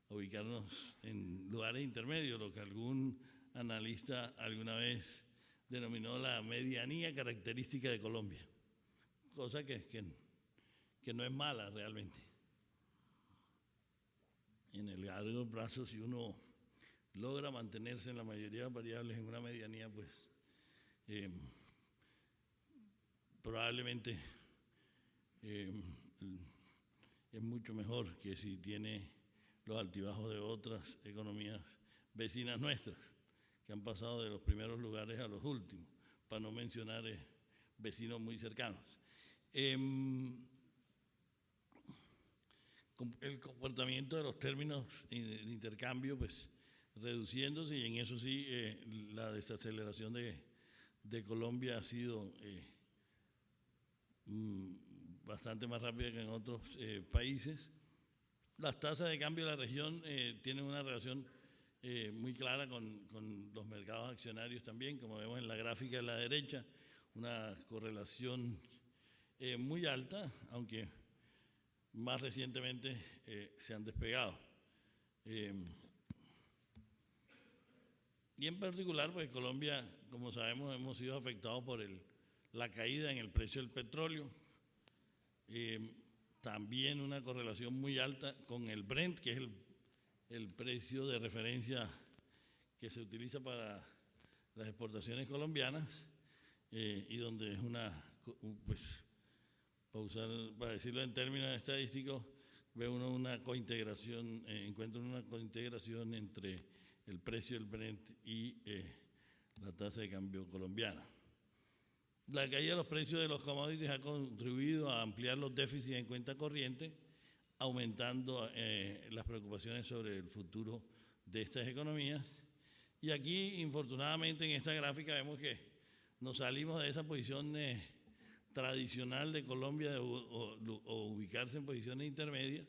ubicarnos en lugares intermedios, lo que algún analista alguna vez denominó la medianía característica de Colombia, cosa que no es mala realmente. En el largo plazo, si uno logra mantenerse en la mayoría de las variables en una medianía, pues probablemente es mucho mejor que si tiene los altibajos de otras economías vecinas nuestras, que han pasado de los primeros lugares a los últimos, para no mencionar vecinos muy cercanos. El comportamiento de los términos de intercambio, pues reduciéndose, y en eso sí la desaceleración de Colombia ha sido bastante más rápida que en otros países. Las tasas de cambio de la región tienen una relación muy clara con los mercados accionarios también, como vemos en la gráfica de la derecha, una correlación muy alta, aunque más recientemente se han despegado. Y en particular, pues Colombia, como sabemos, hemos sido afectados por la caída en el precio del petróleo, también una correlación muy alta con el Brent, que es el precio de referencia que se utiliza para las exportaciones colombianas, y donde es pues, para decirlo en términos estadísticos, ve uno una cointegración, encuentra una cointegración entre el precio del Brent y la tasa de cambio colombiana. La caída de los precios de los commodities ha contribuido a ampliar los déficits en cuenta corriente, aumentando las preocupaciones sobre el futuro de estas economías. Y aquí, infortunadamente, en esta gráfica vemos que nos salimos de esa posición tradicional de Colombia o ubicarse en posiciones intermedias,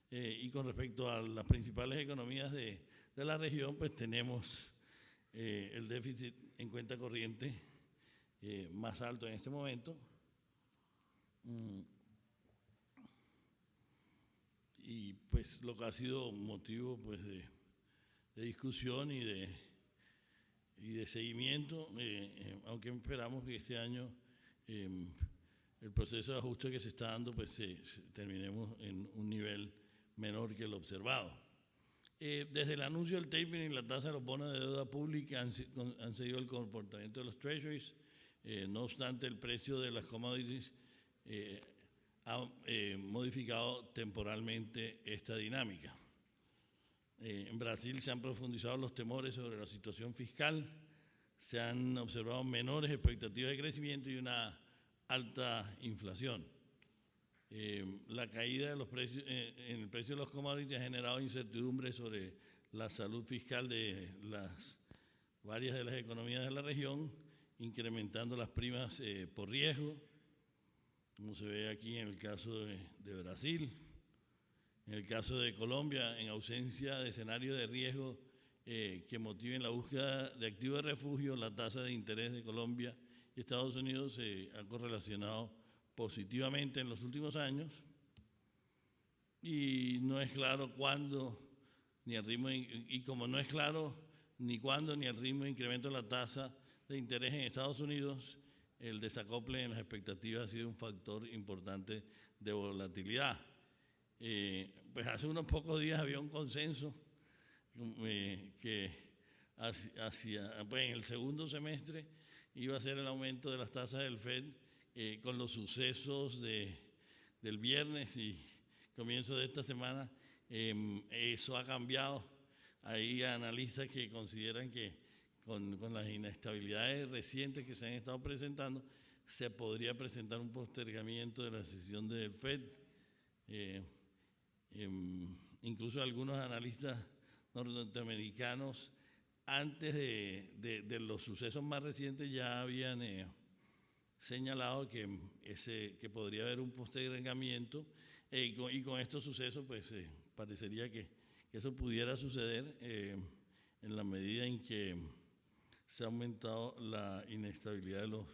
y con respecto a las principales economías de la región, pues tenemos el déficit en cuenta corriente más alto en este momento. Y pues lo que ha sido motivo pues de discusión y de seguimiento, aunque esperamos que este año el proceso de ajuste que se está dando pues terminemos en un nivel menor que el observado. Desde el anuncio del tapering, la tasa de los bonos de deuda pública han seguido el comportamiento de los treasuries, No obstante, el precio de las commodities ha modificado temporalmente esta dinámica. En Brasil se han profundizado los temores sobre la situación fiscal, se han observado menores expectativas de crecimiento y una alta inflación. La caída de los precios, en el precio de los commodities ha generado incertidumbre sobre la salud fiscal de varias de las economías de la región, incrementando las primas por riesgo, como se ve aquí en el caso de Brasil. En el caso de Colombia, en ausencia de escenario de riesgo que motiven la búsqueda de activos de refugio, la tasa de interés de Colombia y Estados Unidos se ha correlacionado positivamente en los últimos años, y no es claro cuándo ni el ritmo, y como no es claro ni cuándo ni el ritmo de incremento de la tasa de interés en Estados Unidos, el desacople en las expectativas ha sido un factor importante de volatilidad. Pues hace unos pocos días había un consenso que pues en el segundo semestre iba a ser el aumento de las tasas del FED. Con los sucesos del viernes y comienzo de esta semana, eso ha cambiado. Hay analistas que consideran que con las inestabilidades recientes que se han estado presentando, se podría presentar un postergamiento de la decisión del FED. Incluso algunos analistas norteamericanos, antes de los sucesos más recientes, ya habían señalado que podría haber un postergamiento, y con estos sucesos pues parecería que eso pudiera suceder en la medida en que se ha aumentado la inestabilidad de los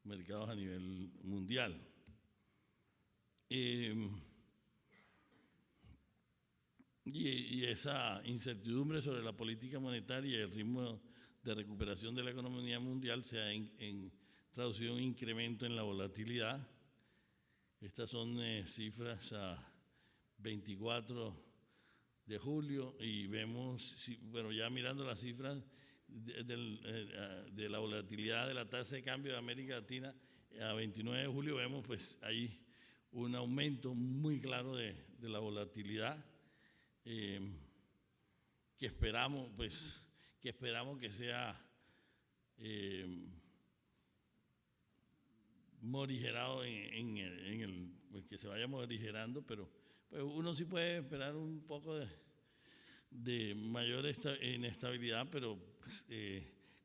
mercados a nivel mundial. Y esa incertidumbre sobre la política monetaria y el ritmo de recuperación de la economía mundial se ha traducido en un incremento en la volatilidad. Estas son cifras a 24 de julio y vemos, bueno, ya mirando las cifras de la volatilidad de la tasa de cambio de América Latina a 29 de julio, vemos pues ahí un aumento muy claro de la volatilidad que esperamos que sea morigerado pues que se vaya morigerando, pero pues uno sí puede esperar un poco de mayor inestabilidad, pero pues,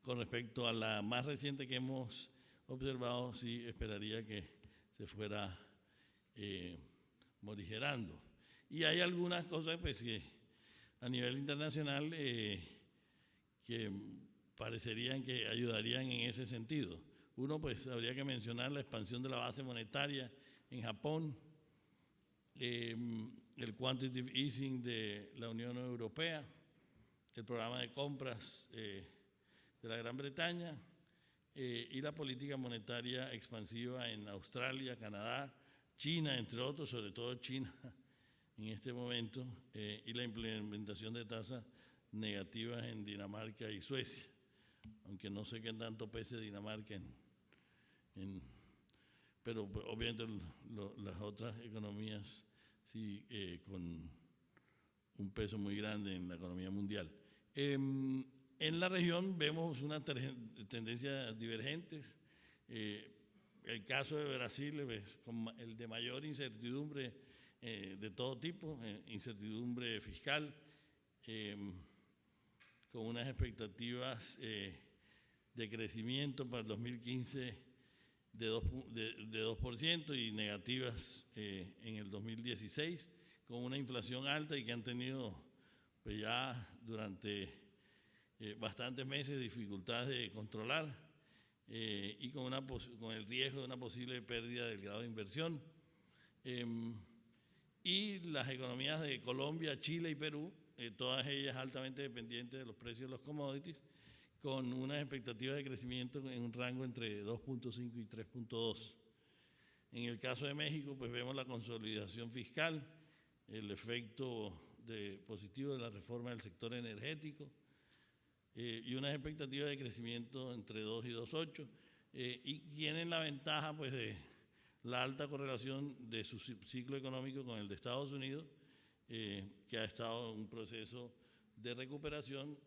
con respecto a la más reciente que hemos observado, sí esperaría que se fuera morigerando. Y hay algunas cosas pues, que a nivel internacional que parecerían que ayudarían en ese sentido. Uno, pues habría que mencionar la expansión de la base monetaria en Japón, el quantitative easing de la Unión Europea, el programa de compras de la Gran Bretaña y la política monetaria expansiva en Australia, Canadá, China, entre otros, sobre todo China en este momento, y la implementación de tasas negativas en Dinamarca y Suecia, aunque no sé qué tanto pese Dinamarca pero obviamente las otras economías sí con un peso muy grande en la economía mundial. En la región vemos una tendencias divergentes. El caso de Brasil es el de mayor incertidumbre de todo tipo, incertidumbre fiscal, con unas expectativas de crecimiento para el 2015 de 2% y negativas en el 2016, con una inflación alta y que han tenido pues ya durante bastantes meses dificultades de controlar y con el riesgo de una posible pérdida del grado de inversión. Y las economías de Colombia, Chile y Perú, todas ellas altamente dependientes de los precios de los commodities, con unas expectativas de crecimiento en un rango entre 2.5 y 3.2. En el caso de México, pues vemos la consolidación fiscal, el efecto positivo de la reforma del sector energético y unas expectativas de crecimiento entre 2 y 2.8. y tienen la ventaja pues, de la alta correlación de su ciclo económico con el de Estados Unidos, que ha estado en un proceso de recuperación,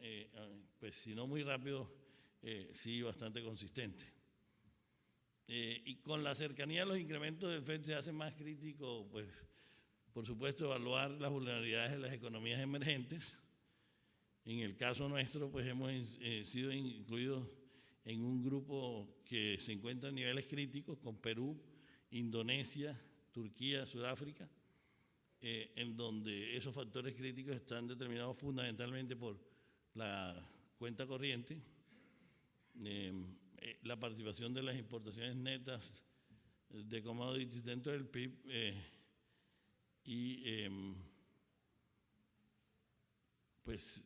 pues si no muy rápido, sí bastante consistente. Y con la cercanía a los incrementos del FED se hace más crítico, pues, por supuesto, evaluar las vulnerabilidades de las economías emergentes. En el caso nuestro, pues hemos sido incluidos en un grupo que se encuentra a niveles críticos con Perú, Indonesia, Turquía, Sudáfrica, en donde esos factores críticos están determinados fundamentalmente por la cuenta corriente, la participación de las importaciones netas de commodities dentro del PIB y pues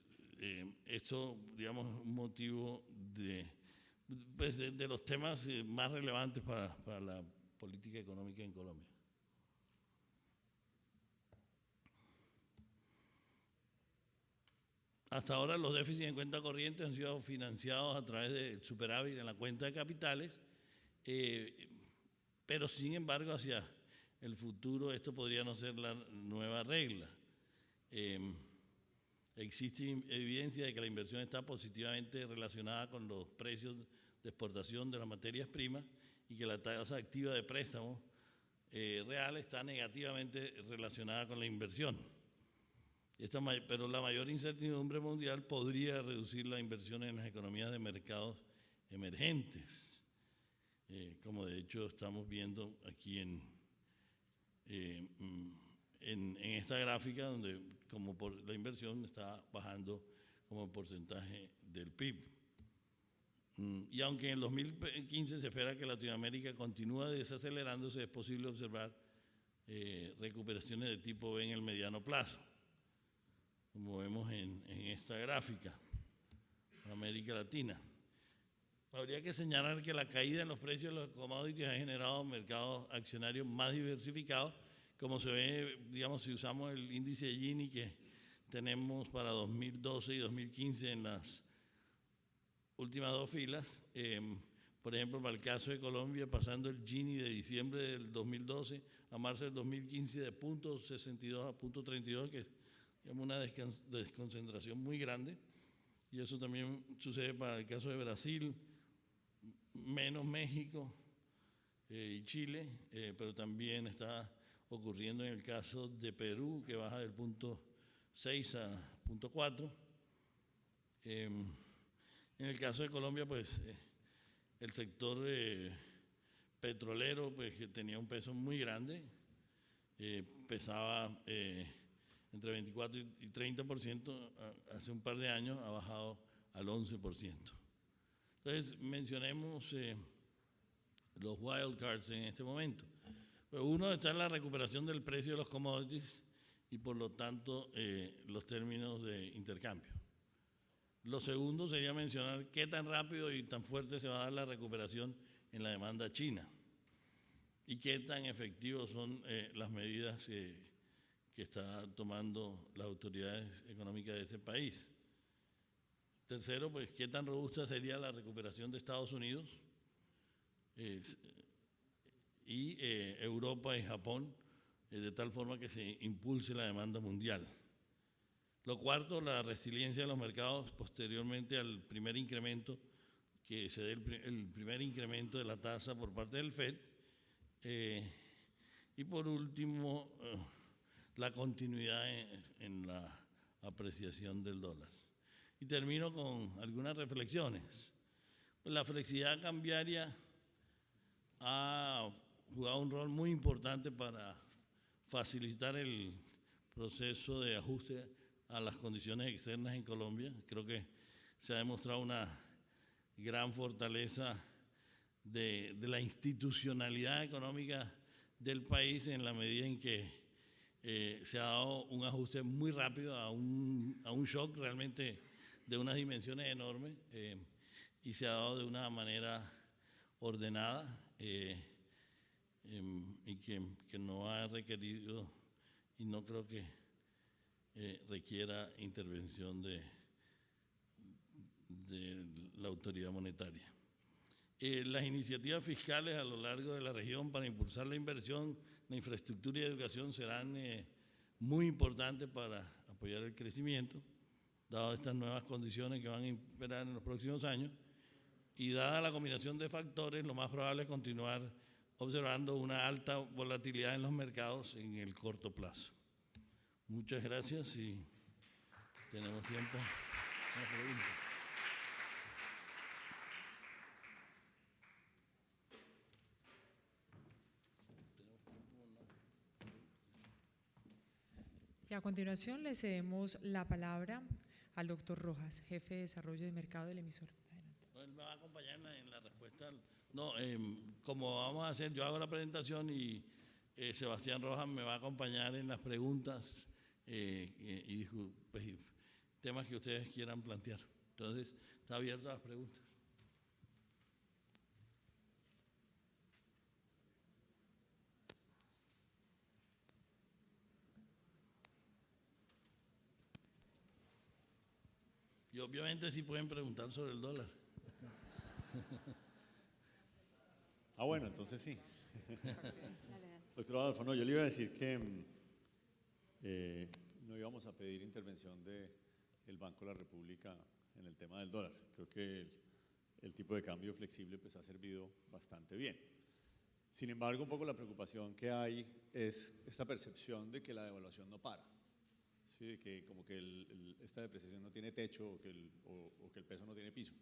esto, digamos, un motivo pues, de los temas más relevantes para la política económica en Colombia. Hasta ahora los déficits en cuenta corriente han sido financiados a través del superávit en la cuenta de capitales, pero sin embargo hacia el futuro esto podría no ser la nueva regla. Existe evidencia de que la inversión está positivamente relacionada con los precios de exportación de las materias primas y que la tasa activa de préstamo real está negativamente relacionada con la inversión. Pero la mayor incertidumbre mundial podría reducir la inversión en las economías de mercados emergentes, como de hecho estamos viendo aquí en esta gráfica, donde como la inversión está bajando como porcentaje del PIB. Y aunque en el 2015 se espera que Latinoamérica continúe desacelerándose, es posible observar recuperaciones de tipo B en el mediano plazo, como vemos en esta gráfica, en América Latina. Habría que señalar que la caída en los precios de los commodities ha generado mercados accionarios más diversificados, como se ve, digamos, si usamos el índice de Gini que tenemos para 2012 y 2015 en las últimas dos filas. Por ejemplo, para el caso de Colombia, pasando el Gini de diciembre del 2012 a marzo del 2015 de 0.62 a 0.32, que es una desconcentración muy grande, y eso también sucede para el caso de Brasil, menos México y Chile, pero también está ocurriendo en el caso de Perú, que baja del 0.6 a 0.4. En el caso de Colombia, pues el sector petrolero, pues que tenía un peso muy grande, pesaba entre 24 y 30%, hace un par de años ha bajado al 11%. Entonces, mencionemos los wild cards en este momento. Pues uno está en la recuperación del precio de los commodities y por lo tanto los términos de intercambio. Lo segundo sería mencionar qué tan rápido y tan fuerte se va a dar la recuperación en la demanda china y qué tan efectivos son las medidas que están tomando las autoridades económicas de ese país. Tercero, pues qué tan robusta sería la recuperación de Estados Unidos y Europa y Japón, de tal forma que se impulse la demanda mundial. Lo cuarto, la resiliencia de los mercados posteriormente al primer incremento, que se dé el primer incremento de la tasa por parte del FED. Y por último, la continuidad en la apreciación del dólar. Y termino con algunas reflexiones. La flexibilidad cambiaria ha jugado un rol muy importante para facilitar el proceso de ajuste a las condiciones externas en Colombia. Creo que se ha demostrado una gran fortaleza de la institucionalidad económica del país en la medida en que se ha dado un ajuste muy rápido a un shock realmente de unas dimensiones enormes y se ha dado de una manera ordenada y que no ha requerido y no creo que requiera intervención de la autoridad monetaria. Las iniciativas fiscales a lo largo de la región para impulsar la inversión, la infraestructura y educación serán muy importantes para apoyar el crecimiento, dado estas nuevas condiciones que van a imperar en los próximos años, y dada la combinación de factores, lo más probable es continuar observando una alta volatilidad en los mercados en el corto plazo. Muchas gracias y tenemos tiempo para preguntas.
Y a continuación le cedemos la palabra al doctor Rojas, jefe de desarrollo de mercado del emisor. Adelante.
Él me va a acompañar en la respuesta. No, como vamos a hacer, yo hago la presentación y Sebastián Rojas me va a acompañar en las preguntas y pues, temas que ustedes quieran plantear. Entonces, está abierto a las preguntas. Y obviamente sí pueden preguntar sobre el dólar.
Bueno, entonces sí. Doctor Adolfo, no, yo le iba a decir que no íbamos a pedir intervención del Banco de la República en el tema del dólar. Creo que el tipo de cambio flexible pues, ha servido bastante bien. Sin embargo, un poco la preocupación que hay es esta percepción de que la devaluación no para. ¿Sí? De que como que esta depreciación no tiene techo o que el peso no tiene piso.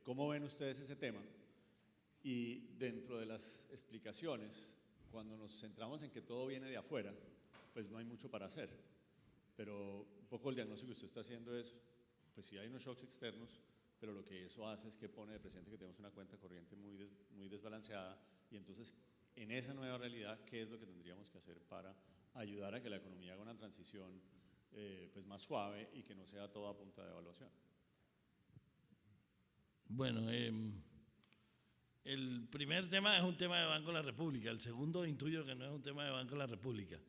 ¿Cómo ven ustedes ese tema? Y dentro de las explicaciones, cuando nos centramos en que todo viene de afuera, pues no hay mucho para hacer. Pero un poco el diagnóstico que usted está haciendo es, pues sí hay unos shocks externos, pero lo que eso hace es que pone de presente que tenemos una cuenta corriente muy desbalanceada y entonces en esa nueva realidad, ¿qué es lo que tendríamos que hacer para ayudar a que la economía haga una transición pues más suave y que no sea toda a punta de devaluación?
Bueno, el primer tema es un tema de Banco de la República. El segundo intuyo que no es un tema de Banco de la República.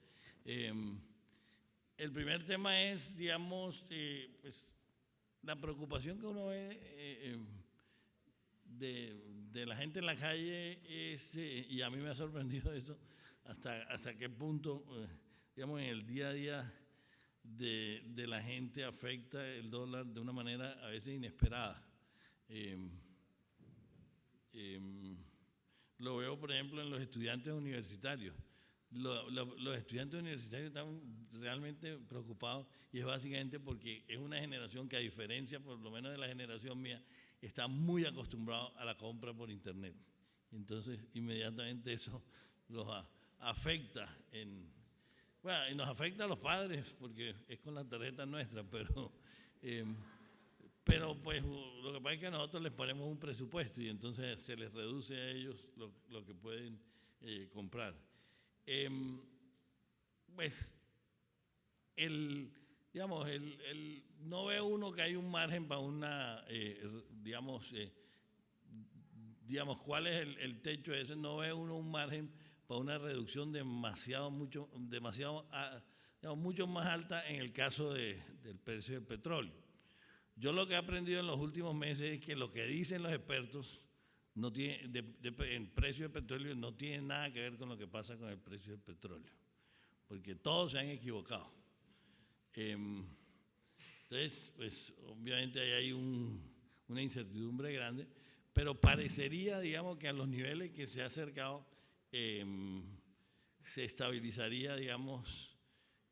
El primer tema es, digamos, pues, la preocupación que uno ve de la gente en la calle es, y a mí me ha sorprendido eso, hasta qué punto, digamos, en el día a día de la gente afecta el dólar de una manera a veces inesperada. Lo veo, por ejemplo, en los estudiantes universitarios. Los estudiantes universitarios están realmente preocupados y es básicamente porque es una generación que, a diferencia por lo menos de la generación mía, está muy acostumbrado a la compra por internet. Entonces, inmediatamente eso los afecta. Bueno, y nos afecta a los padres porque es con la tarjeta nuestra, pero pues lo que pasa es que nosotros les ponemos un presupuesto y entonces se les reduce a ellos lo que pueden comprar. Pues no ve uno que hay un margen para una, digamos, ¿cuál es el techo ese? No ve uno un margen para una reducción mucho más alta en el caso del precio del petróleo. Yo lo que he aprendido en los últimos meses es que lo que dicen los expertos en precio del petróleo no tiene nada que ver con lo que pasa con el precio del petróleo, porque todos se han equivocado. Entonces, pues obviamente ahí hay una incertidumbre grande, pero parecería, digamos, que a los niveles que se ha acercado se estabilizaría, digamos,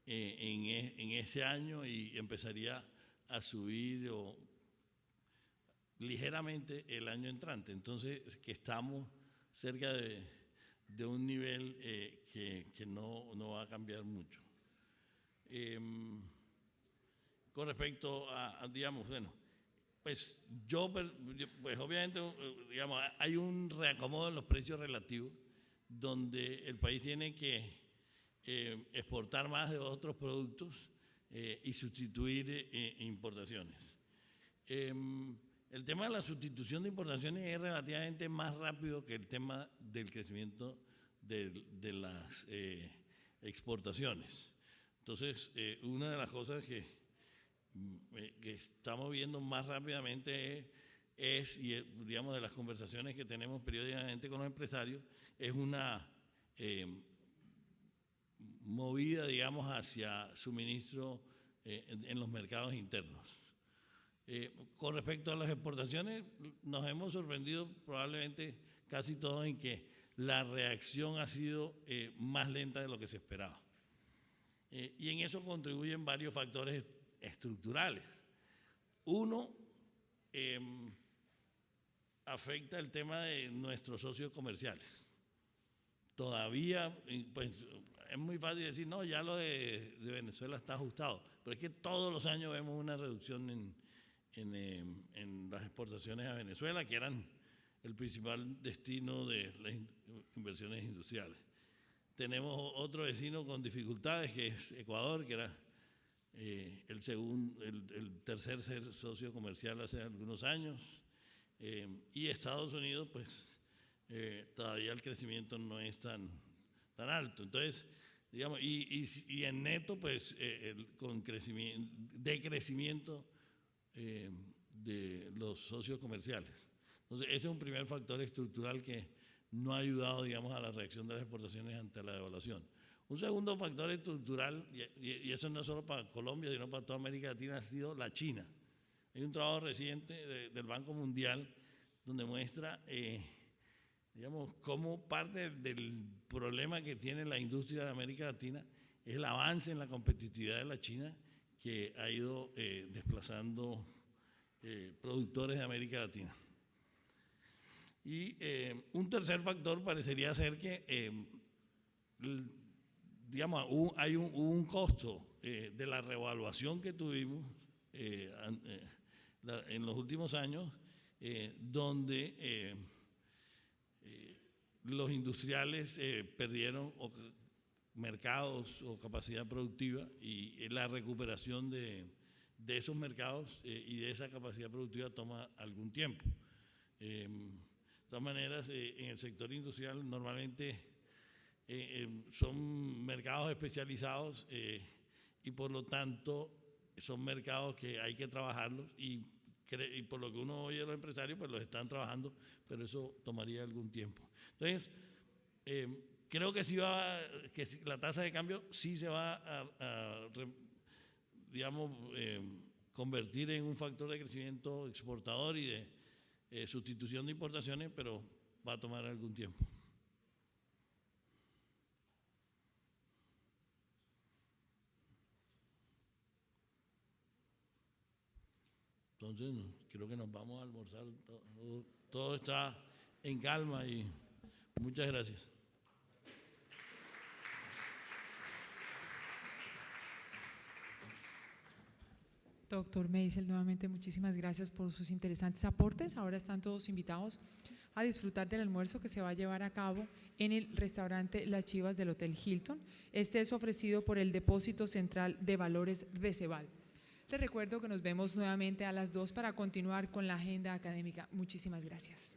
en ese año y empezaría a subir ligeramente el año entrante. Entonces, que estamos cerca de un nivel que no va a cambiar mucho. Con respecto a digamos, bueno, pues pues obviamente, digamos, hay un reacomodo en los precios relativos donde el país tiene que exportar más de otros productos y sustituir importaciones. El tema de la sustitución de importaciones es relativamente más rápido que el tema del crecimiento de las exportaciones. Entonces, una de las cosas que estamos viendo más rápidamente es es, y digamos de las conversaciones que tenemos periódicamente con los empresarios, es una movida, digamos, hacia suministro en los mercados internos. Con respecto a las exportaciones, nos hemos sorprendido probablemente casi todos en que la reacción ha sido más lenta de lo que se esperaba. Y en eso contribuyen varios factores estructurales. Uno, afecta el tema de nuestros socios comerciales. Todavía, pues, es muy fácil decir, no, ya lo de Venezuela está ajustado, pero es que todos los años vemos una reducción en las exportaciones a Venezuela, que eran el principal destino de las inversiones industriales. Tenemos otro vecino con dificultades, que es Ecuador, que era el tercer socio comercial hace algunos años, y Estados Unidos, pues todavía el crecimiento no es tan alto. Entonces, digamos, y en neto, pues con decrecimiento de los socios comerciales. Entonces, ese es un primer factor estructural que no ha ayudado, digamos, a la reacción de las exportaciones ante la devaluación. Un segundo factor estructural, y eso no es solo para Colombia, sino para toda América Latina, ha sido la China. Hay un trabajo reciente del Banco Mundial donde muestra, digamos, cómo parte del problema que tiene la industria de América Latina es el avance en la competitividad de la China, que ha ido desplazando productores de América Latina. Y un tercer factor parecería ser que, digamos, hubo un costo de la revaluación que tuvimos en los últimos años, donde los industriales perdieron mercados o capacidad productiva, y la recuperación de esos mercados y de esa capacidad productiva toma algún tiempo. De todas maneras, en el sector industrial normalmente son mercados especializados y por lo tanto son mercados que hay que trabajarlos, y por lo que uno oye de los empresarios, pues los están trabajando, pero eso tomaría algún tiempo. Entonces, creo que la tasa de cambio sí se va a digamos, convertir en un factor de crecimiento exportador y de sustitución de importaciones, pero va a tomar algún tiempo. Entonces, creo que nos vamos a almorzar. Todo está en calma y muchas gracias.
Doctor Meisel, nuevamente muchísimas gracias por sus interesantes aportes. Ahora están todos invitados a disfrutar del almuerzo que se va a llevar a cabo en el restaurante Las Chivas del Hotel Hilton. Este es ofrecido por el Depósito Central de Valores de Cebal. Les recuerdo que nos vemos nuevamente a las 2 para continuar con la agenda académica. Muchísimas gracias.